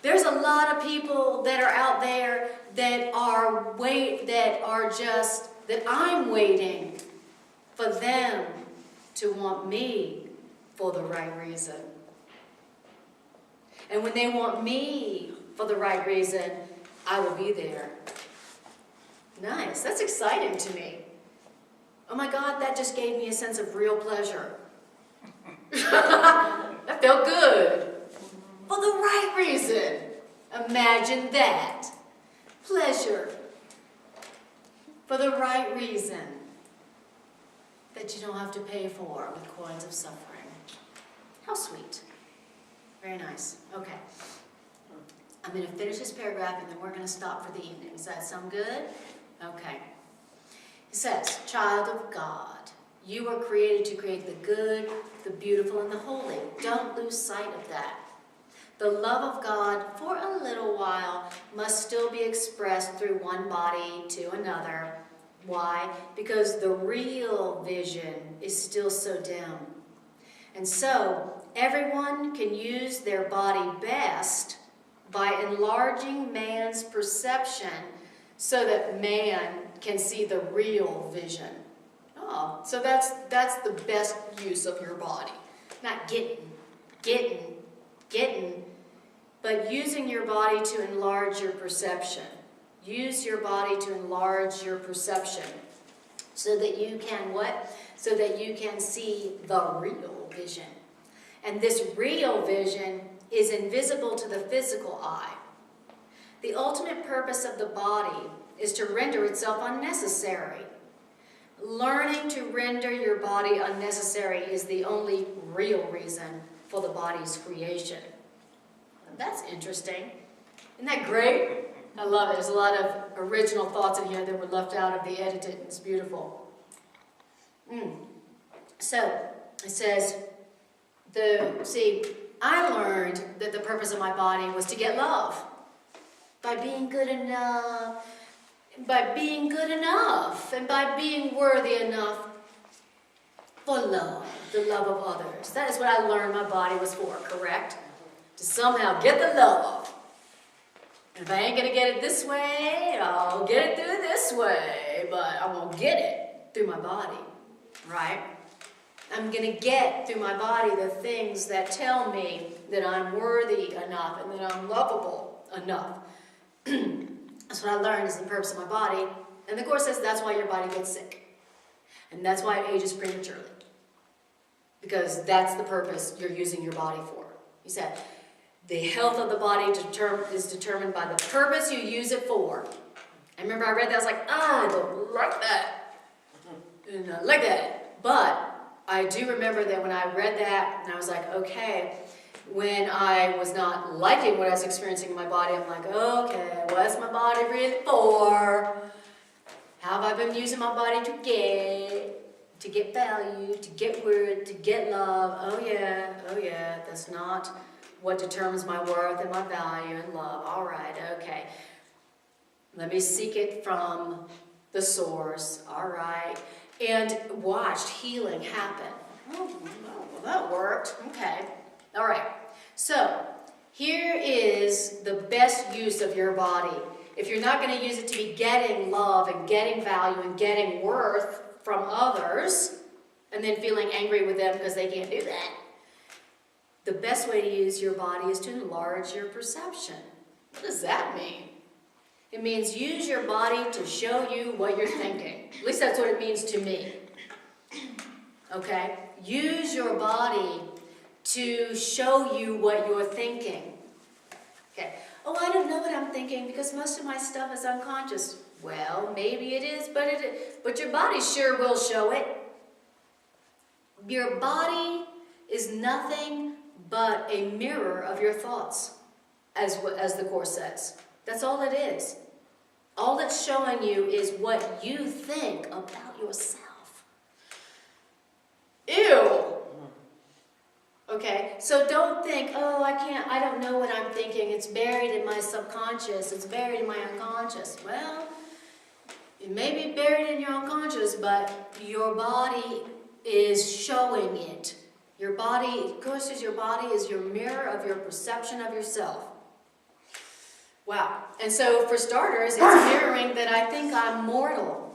There's a lot of people that are out there that I'm waiting for them to want me for the right reason. And when they want me for the right reason, I will be there. Nice. That's exciting to me. Oh my God, that just gave me a sense of real pleasure. That felt good. For the right reason. Imagine that. Pleasure. For the right reason. That you don't have to pay for with coins of suffering. How sweet. Very nice. Okay. I'm going to finish this paragraph and then we're going to stop for the evening. Does that sound good? Okay. It says, child of God, you were created to create the good, the beautiful, and the holy. Don't lose sight of that. The love of God, for a little while, must still be expressed through one body to another. Why? Because the real vision is still so dim. And so, everyone can use their body best by enlarging man's perception so that man can see the real vision. Oh, so that's the best use of your body. Not getting, but using your body to enlarge your perception. Use your body to enlarge your perception so that you can what? So that you can see the real vision. And this real vision is invisible to the physical eye. The ultimate purpose of the body is to render itself unnecessary. Learning to render your body unnecessary is the only real reason for the body's creation. That's interesting. Isn't that great? I love it. There's a lot of original thoughts in here that were left out of the edited. It's beautiful. So, it says, I learned that the purpose of my body was to get love. By being good enough, and by being worthy enough for love, the love of others. That is what I learned my body was for, correct? To somehow get the love. And if I ain't gonna get it this way, I'll get it through this way, but I won't get it through my body, right? I'm gonna get through my body the things that tell me that I'm worthy enough and that I'm lovable enough. That's what I learned is the purpose of my body. And the Course says that's why your body gets sick. And that's why it ages prematurely. Because that's the purpose you're using your body for. He said, the health of the body is determined by the purpose you use it for. I remember I read that, I was like, I don't like that. And I like that. But I do remember that when I read that, and I was like, okay, when I was not liking what I was experiencing in my body, I'm like, okay, what's my body really for? How have I been using my body to get value, to get worth, to get love? Oh yeah, that's not what determines my worth and my value and love. All right, okay. Let me seek it from the source, all right. And watched healing happen. Oh, well, that worked, okay. All right, so here is the best use of your body. If you're not going to use it to be getting love and getting value and getting worth from others, and then feeling angry with them because they can't do that, the best way to use your body is to enlarge your perception. What does that mean? It means use your body to show you what you're thinking. At least that's what it means to me. Okay? Use your body to show you what you're thinking. Okay. Oh, I don't know what I'm thinking because most of my stuff is unconscious. Well, maybe it is, but your body sure will show it. Your body is nothing but a mirror of your thoughts, as the Course says. That's all it is. All it's showing you is what you think about yourself. Ew! Okay, so don't think, oh, I don't know what I'm thinking. It's buried in my subconscious. It's buried in my unconscious. Well, it may be buried in your unconscious, but your body is showing it. Your body, of course, your body is your mirror of your perception of yourself. Wow. And so for starters, it's mirroring that I think I'm mortal.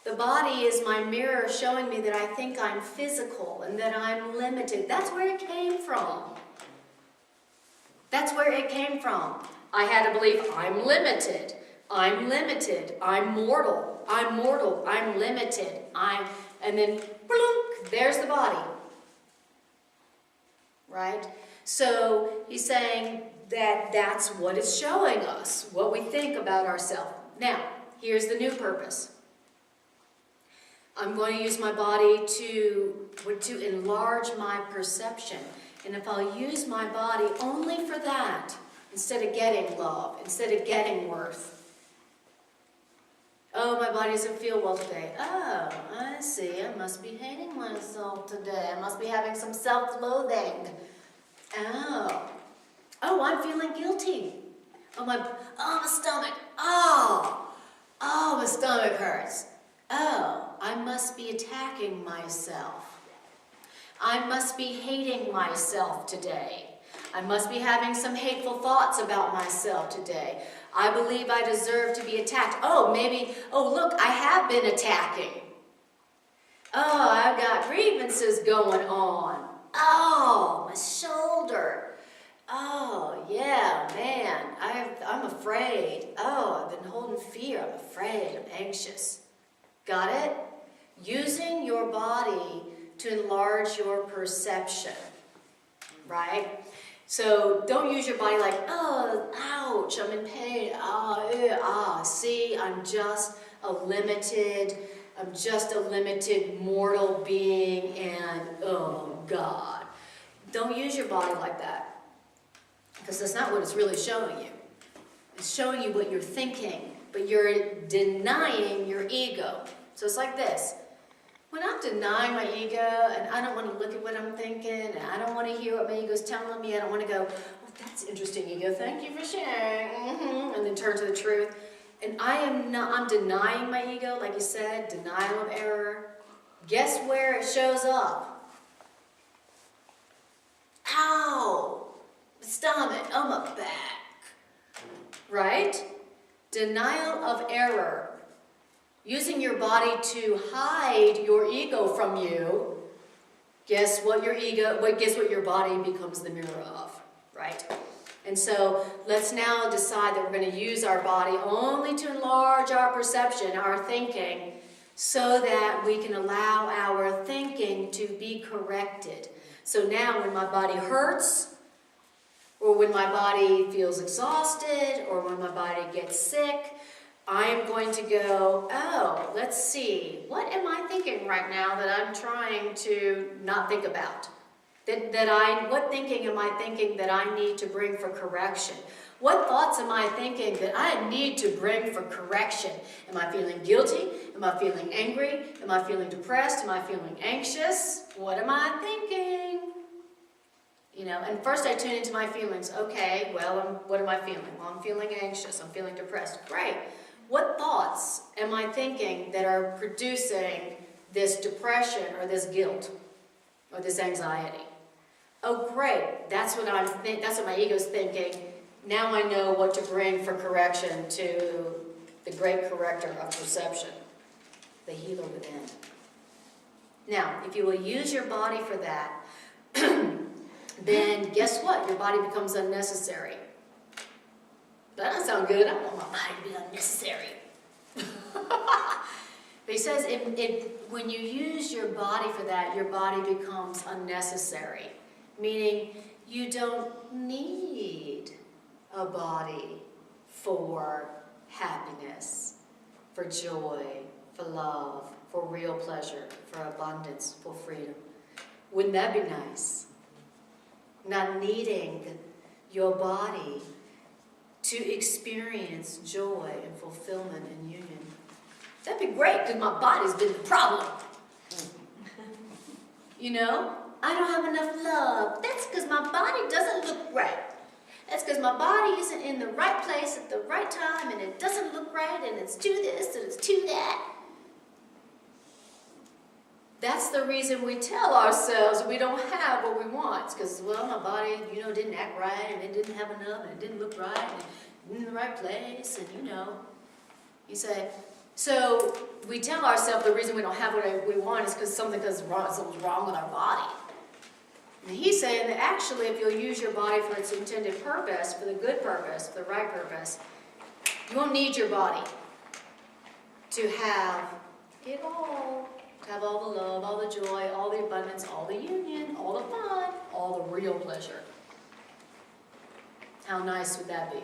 The body is my mirror showing me that I think I'm physical and that I'm limited. That's where it came from. That's where it came from. I had to believe I'm limited. I'm limited. I'm mortal. I'm mortal. I'm limited. And then, bloop, there's the body. Right? So he's saying that that's what it's showing us, what we think about ourselves. Now, here's the new purpose. I'm going to use my body to enlarge my perception. And if I'll use my body only for that, instead of getting love, instead of getting worth. Oh, my body doesn't feel well today. Oh, I see. I must be hating myself today. I must be having some self-loathing. Oh, I'm feeling guilty. Oh, my stomach. Oh, my stomach hurts. Oh, I must be attacking myself. I must be hating myself today. I must be having some hateful thoughts about myself today. I believe I deserve to be attacked. Oh, look, I have been attacking. Oh, I've got grievances going on. Oh, my shoulder. Oh, yeah, man, I'm afraid. Oh, I've been holding fear. I'm afraid. I'm anxious. Got it? Using your body to enlarge your perception, right? So don't use your body like, oh, ouch, I'm in pain. See, I'm just a limited mortal being, and oh, God. Don't use your body like that, because that's not what it's really showing you. It's showing you what you're thinking, but you're denying your ego. So it's like this. When I'm denying my ego, and I don't want to look at what I'm thinking, and I don't want to hear what my ego's telling me, I don't want to go, oh, that's interesting, ego, thank you for sharing, and then turn to the truth. And I'm denying my ego, like you said, denial of error. Guess where it shows up? Ow! My stomach, oh, my back. Right? Denial of error. Using your body to hide your ego from you. Guess what your body becomes the mirror of, right? And so let's now decide that we're going to use our body only to enlarge our perception, our thinking, so that we can allow our thinking to be corrected. So now when my body hurts, or when my body feels exhausted, or when my body gets sick, I am going to go, oh, let's see, what am I thinking right now that I'm trying to not think about? What thinking am I thinking that I need to bring for correction? What thoughts am I thinking that I need to bring for correction? Am I feeling guilty? Am I feeling angry? Am I feeling depressed? Am I feeling anxious? What am I thinking? You know, and first I tune into my feelings. Okay, well, what am I feeling? Well, I'm feeling anxious. I'm feeling depressed. Great. What thoughts am I thinking that are producing this depression or this guilt or this anxiety? Oh, great. That's what that's what my ego's thinking. Now I know what to bring for correction to the great corrector of perception, the healer within. Now, if you will use your body for that, then guess what? Your body becomes unnecessary. That doesn't sound good. I don't want my body to be unnecessary. But he says when you use your body for that, your body becomes unnecessary. Meaning you don't need a body for happiness, for joy, for love, for real pleasure, for abundance, for freedom. Wouldn't that be nice? Not needing your body to experience joy and fulfillment and union. That'd be great, because my body's been the problem. You know? I don't have enough love. That's because my body doesn't look right. That's because my body isn't in the right place at the right time, and it doesn't look right, and it's to this, and it's to that. That's the reason we tell ourselves we don't have what we want. It's because, well, my body, you know, didn't act right, and it didn't have enough, and it didn't look right, and it wasn't in the right place, and you know. You say, so we tell ourselves the reason we don't have what we want is because something's wrong with our body. And he's saying that actually if you'll use your body for its intended purpose, for the good purpose, for the right purpose, you won't need your body to have it all. To have all the love, all the joy, all the abundance, all the union, all the fun, all the real pleasure. How nice would that be?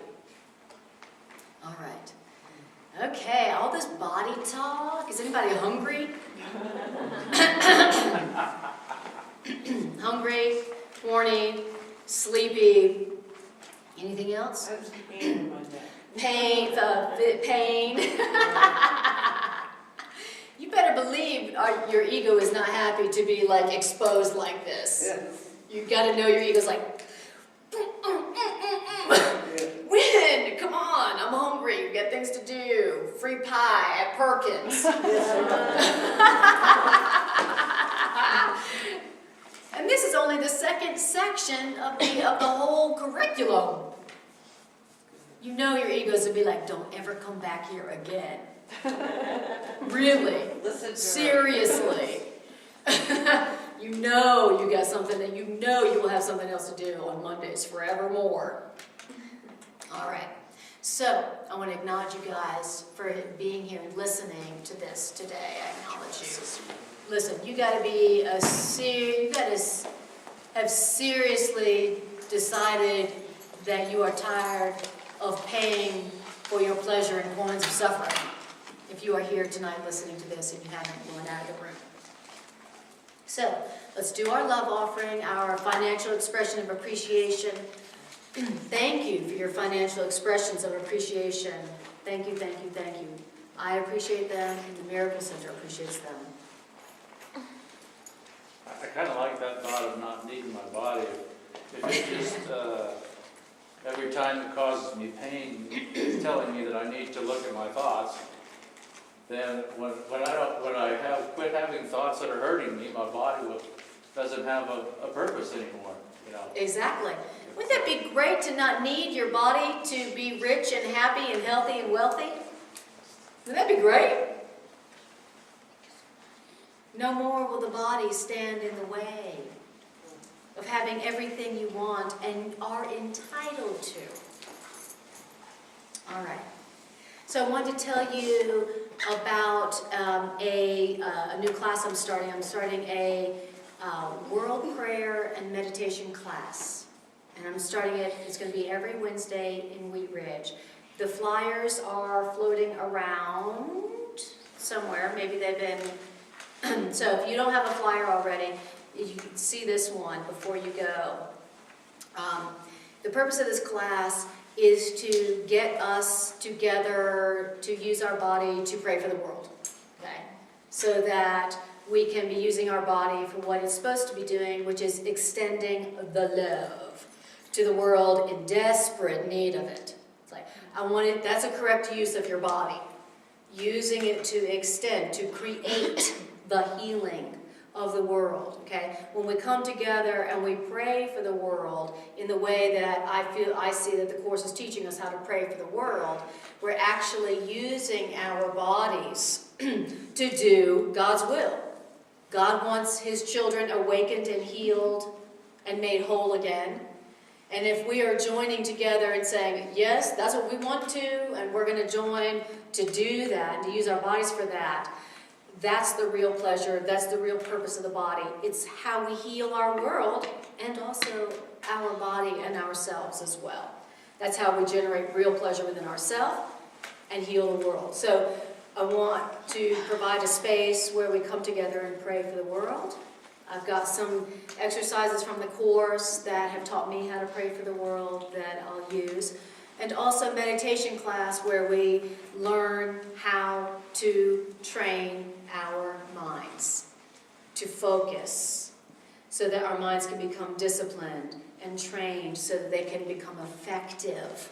All right. Okay, all this body talk. Is anybody hungry? Hungry, horny, sleepy. Anything else? I have some pain in my neck. Pain. You better believe your ego is not happy to be like exposed like this. Yes. You got to know your ego's like, win, come on, I'm hungry, we got things to do, free pie at Perkins. And this is only the second section of the whole curriculum. You know your egos would be like, don't ever come back here again. Really? Listen to seriously. You know you got something that you know you will have something else to do on Mondays forevermore. All right. So I want to acknowledge you guys for being here and listening to this today. I acknowledge you. Listen, you got to be you got to have seriously decided that you are tired of paying for your pleasure in coins of suffering. If you are here tonight listening to this and you haven't gone out of the room. So, let's do our love offering, our financial expression of appreciation. Thank you for your financial expressions of appreciation. Thank you, thank you, thank you. I appreciate them, and the Miracle Center appreciates them. I kind of like that thought of not needing my body. If it's just every time it causes me pain, it's telling me that I need to look at my thoughts. Then when I quit having thoughts that are hurting me, my body doesn't have a purpose anymore. You know. Exactly. Wouldn't that be great to not need your body to be rich and happy and healthy and wealthy? Wouldn't that be great? No more will the body stand in the way of having everything you want and are entitled to. All right. So I wanted to tell you about a new class I'm starting. I'm starting a World Prayer and Meditation class. And I'm starting it, it's going to be every Wednesday in Wheat Ridge. The flyers are floating around somewhere. Maybe they've been, so if you don't have a flyer already, you can see this one before you go. The purpose of this class is to get us together to use our body to pray for the world, okay? So that we can be using our body for what it's supposed to be doing, which is extending the love to the world in desperate need of it. It's like, that's a correct use of your body. Using it to extend, to create the healing of the world, okay? When we come together and we pray for the world in the way that I see that the Course is teaching us how to pray for the world, we're actually using our bodies to do God's will. God wants His children awakened and healed and made whole again. And if we are joining together and saying, yes, that's what we want to, and we're going to join to do that, and to use our bodies for that, that's the real pleasure, that's the real purpose of the body. It's how we heal our world and also our body and ourselves as well. That's how we generate real pleasure within ourselves and heal the world. So I want to provide a space where we come together and pray for the world. I've got some exercises from the Course that have taught me how to pray for the world that I'll use. And also meditation class where we learn how to train our minds to focus so that our minds can become disciplined and trained so that they can become effective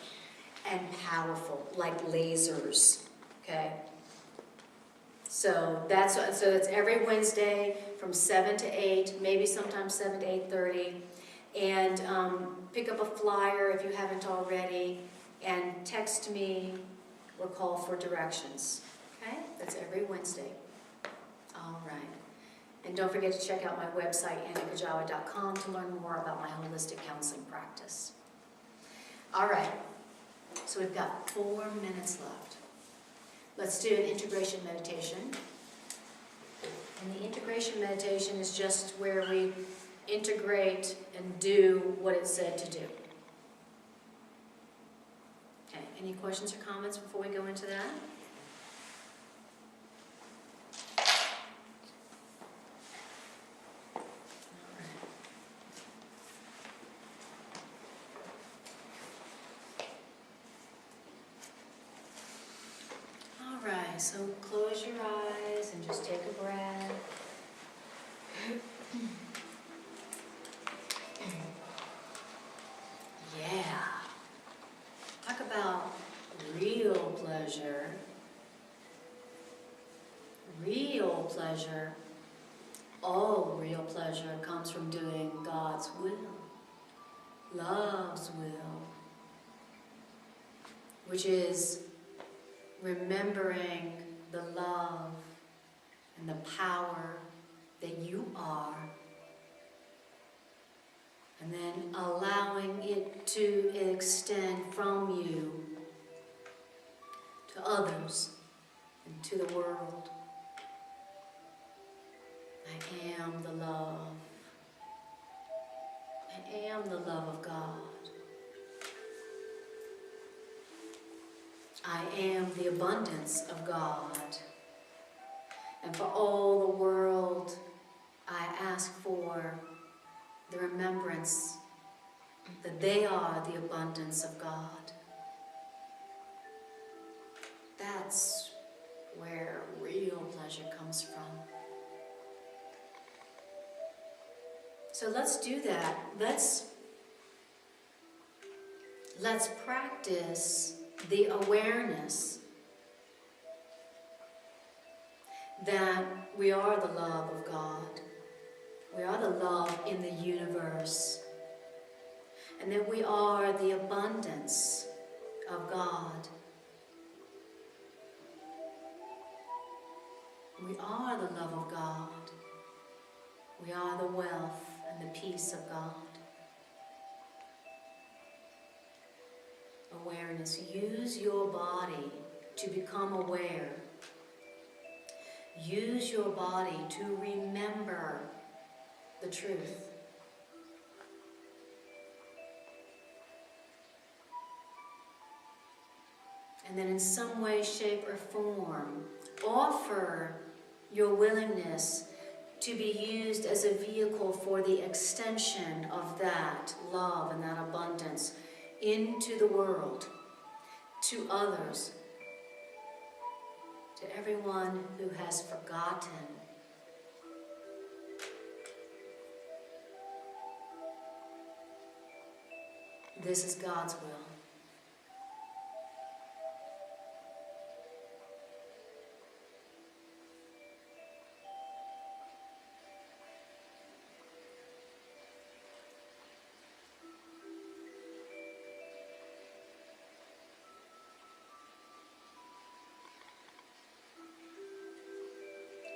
and powerful like lasers, okay? So that's every Wednesday from 7 to 8, maybe sometimes 7 to 8:30. And pick up a flyer if you haven't already, and text me or call for directions. Okay? That's every Wednesday. All right. And don't forget to check out my website, kujawa.com, to learn more about my holistic counseling practice. All right. So we've got 4 minutes left. Let's do an integration meditation. And the integration meditation is just where we integrate and do what it's said to do. Okay, any questions or comments before we go into that? All right, so close your eyes and just take a breath. Yeah. Talk about real pleasure. Real pleasure. All real pleasure comes from doing God's will, love's will, which is remembering the love and the power that you are, and then allowing it to extend from you to others and to the world. I am the love. I am the love of God. I am the abundance of God. And for all the world, I ask for the remembrance that they are the abundance of God. That's where real pleasure comes from. So let's do that. Let's practice the awareness that we are the love of God. We are the love in the universe. And that we are the abundance of God. We are the love of God. We are the wealth and the peace of God. Awareness. Use your body to become aware. Use your body to remember the truth. And then in some way, shape, or form, offer your willingness to be used as a vehicle for the extension of that love and that abundance into the world, to others, to everyone who has forgotten. This is God's will.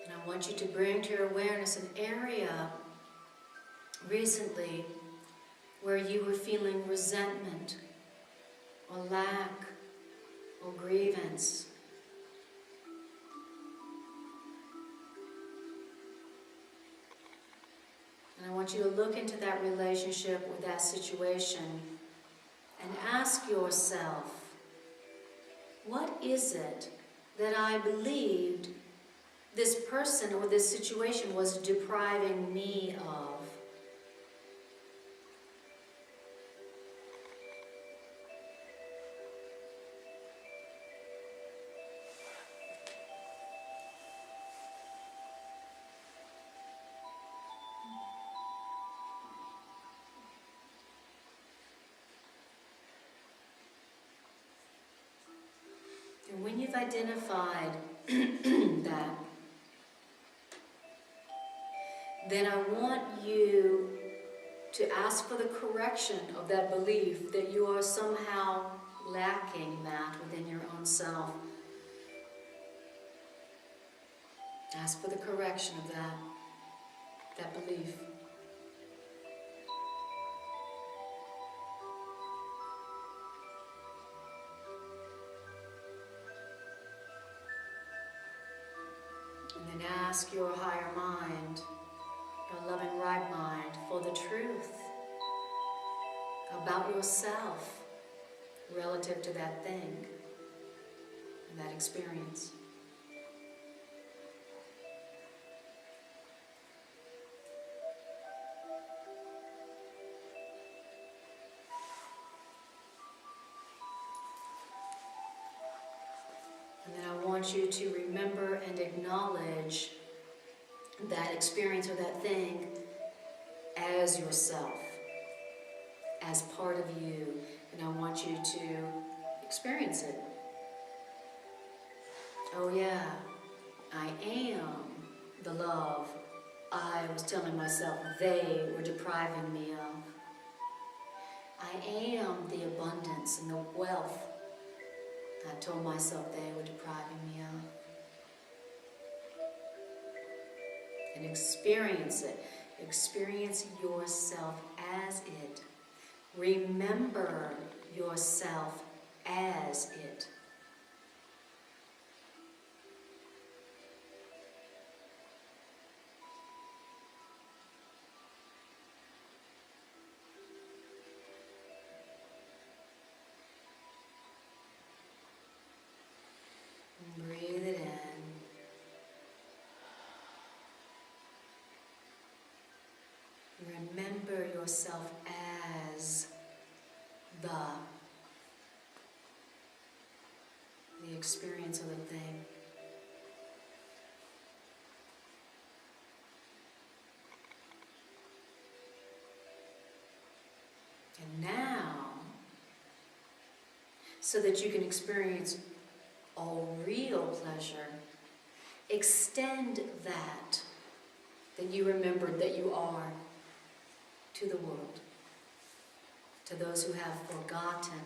And I want you to bring to your awareness an area recently where you were feeling resentment or lack or grievance. And I want you to look into that relationship or that situation and ask yourself, what is it that I believed this person or this situation was depriving me of? And when you've identified that, then I want you to ask for the correction of that belief that you are somehow lacking that within your own self. Ask for the correction of that belief. And then ask your higher mind, your loving right mind, for the truth about yourself relative to that thing and that experience. And then I want you to remember and acknowledge that experience or that thing as yourself, as part of you. And I want you to experience it. Oh yeah, I am the love I was telling myself they were depriving me of. I am the abundance and the wealth I told myself they were depriving me of. And experience it. Experience yourself as it. Remember yourself as it. And breathe it in. Remember yourself as the experience of the thing. And now, so that you can experience all real pleasure, extend that you remembered that you are to the world, to those who have forgotten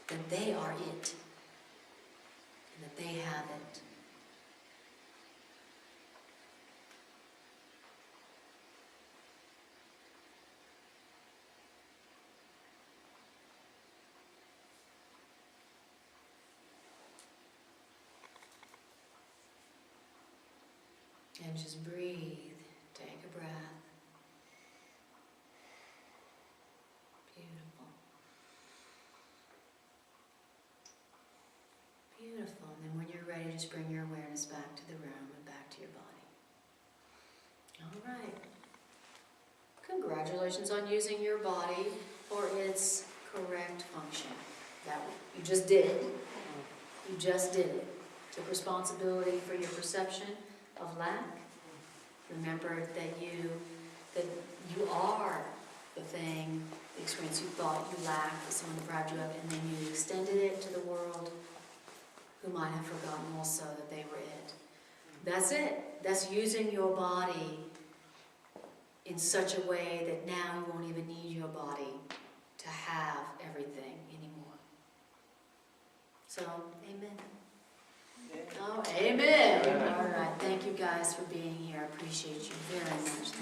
that they are it, and that they have it. And just breathe, take a breath. Beautiful. just bring your awareness back to the room and back to your body. All right. Congratulations on using your body for its correct function. You just did it. You just did it. Took responsibility for your perception of lack. Remembered that you are the thing, the experience you thought you lacked, that someone deprived you of, and then you extended it to the world who might have forgotten also that they were it. That's it. That's using your body in such a way that now you won't even need your body to have everything anymore. So, amen. Oh, amen. All right. Thank you guys for being here. I appreciate you very much.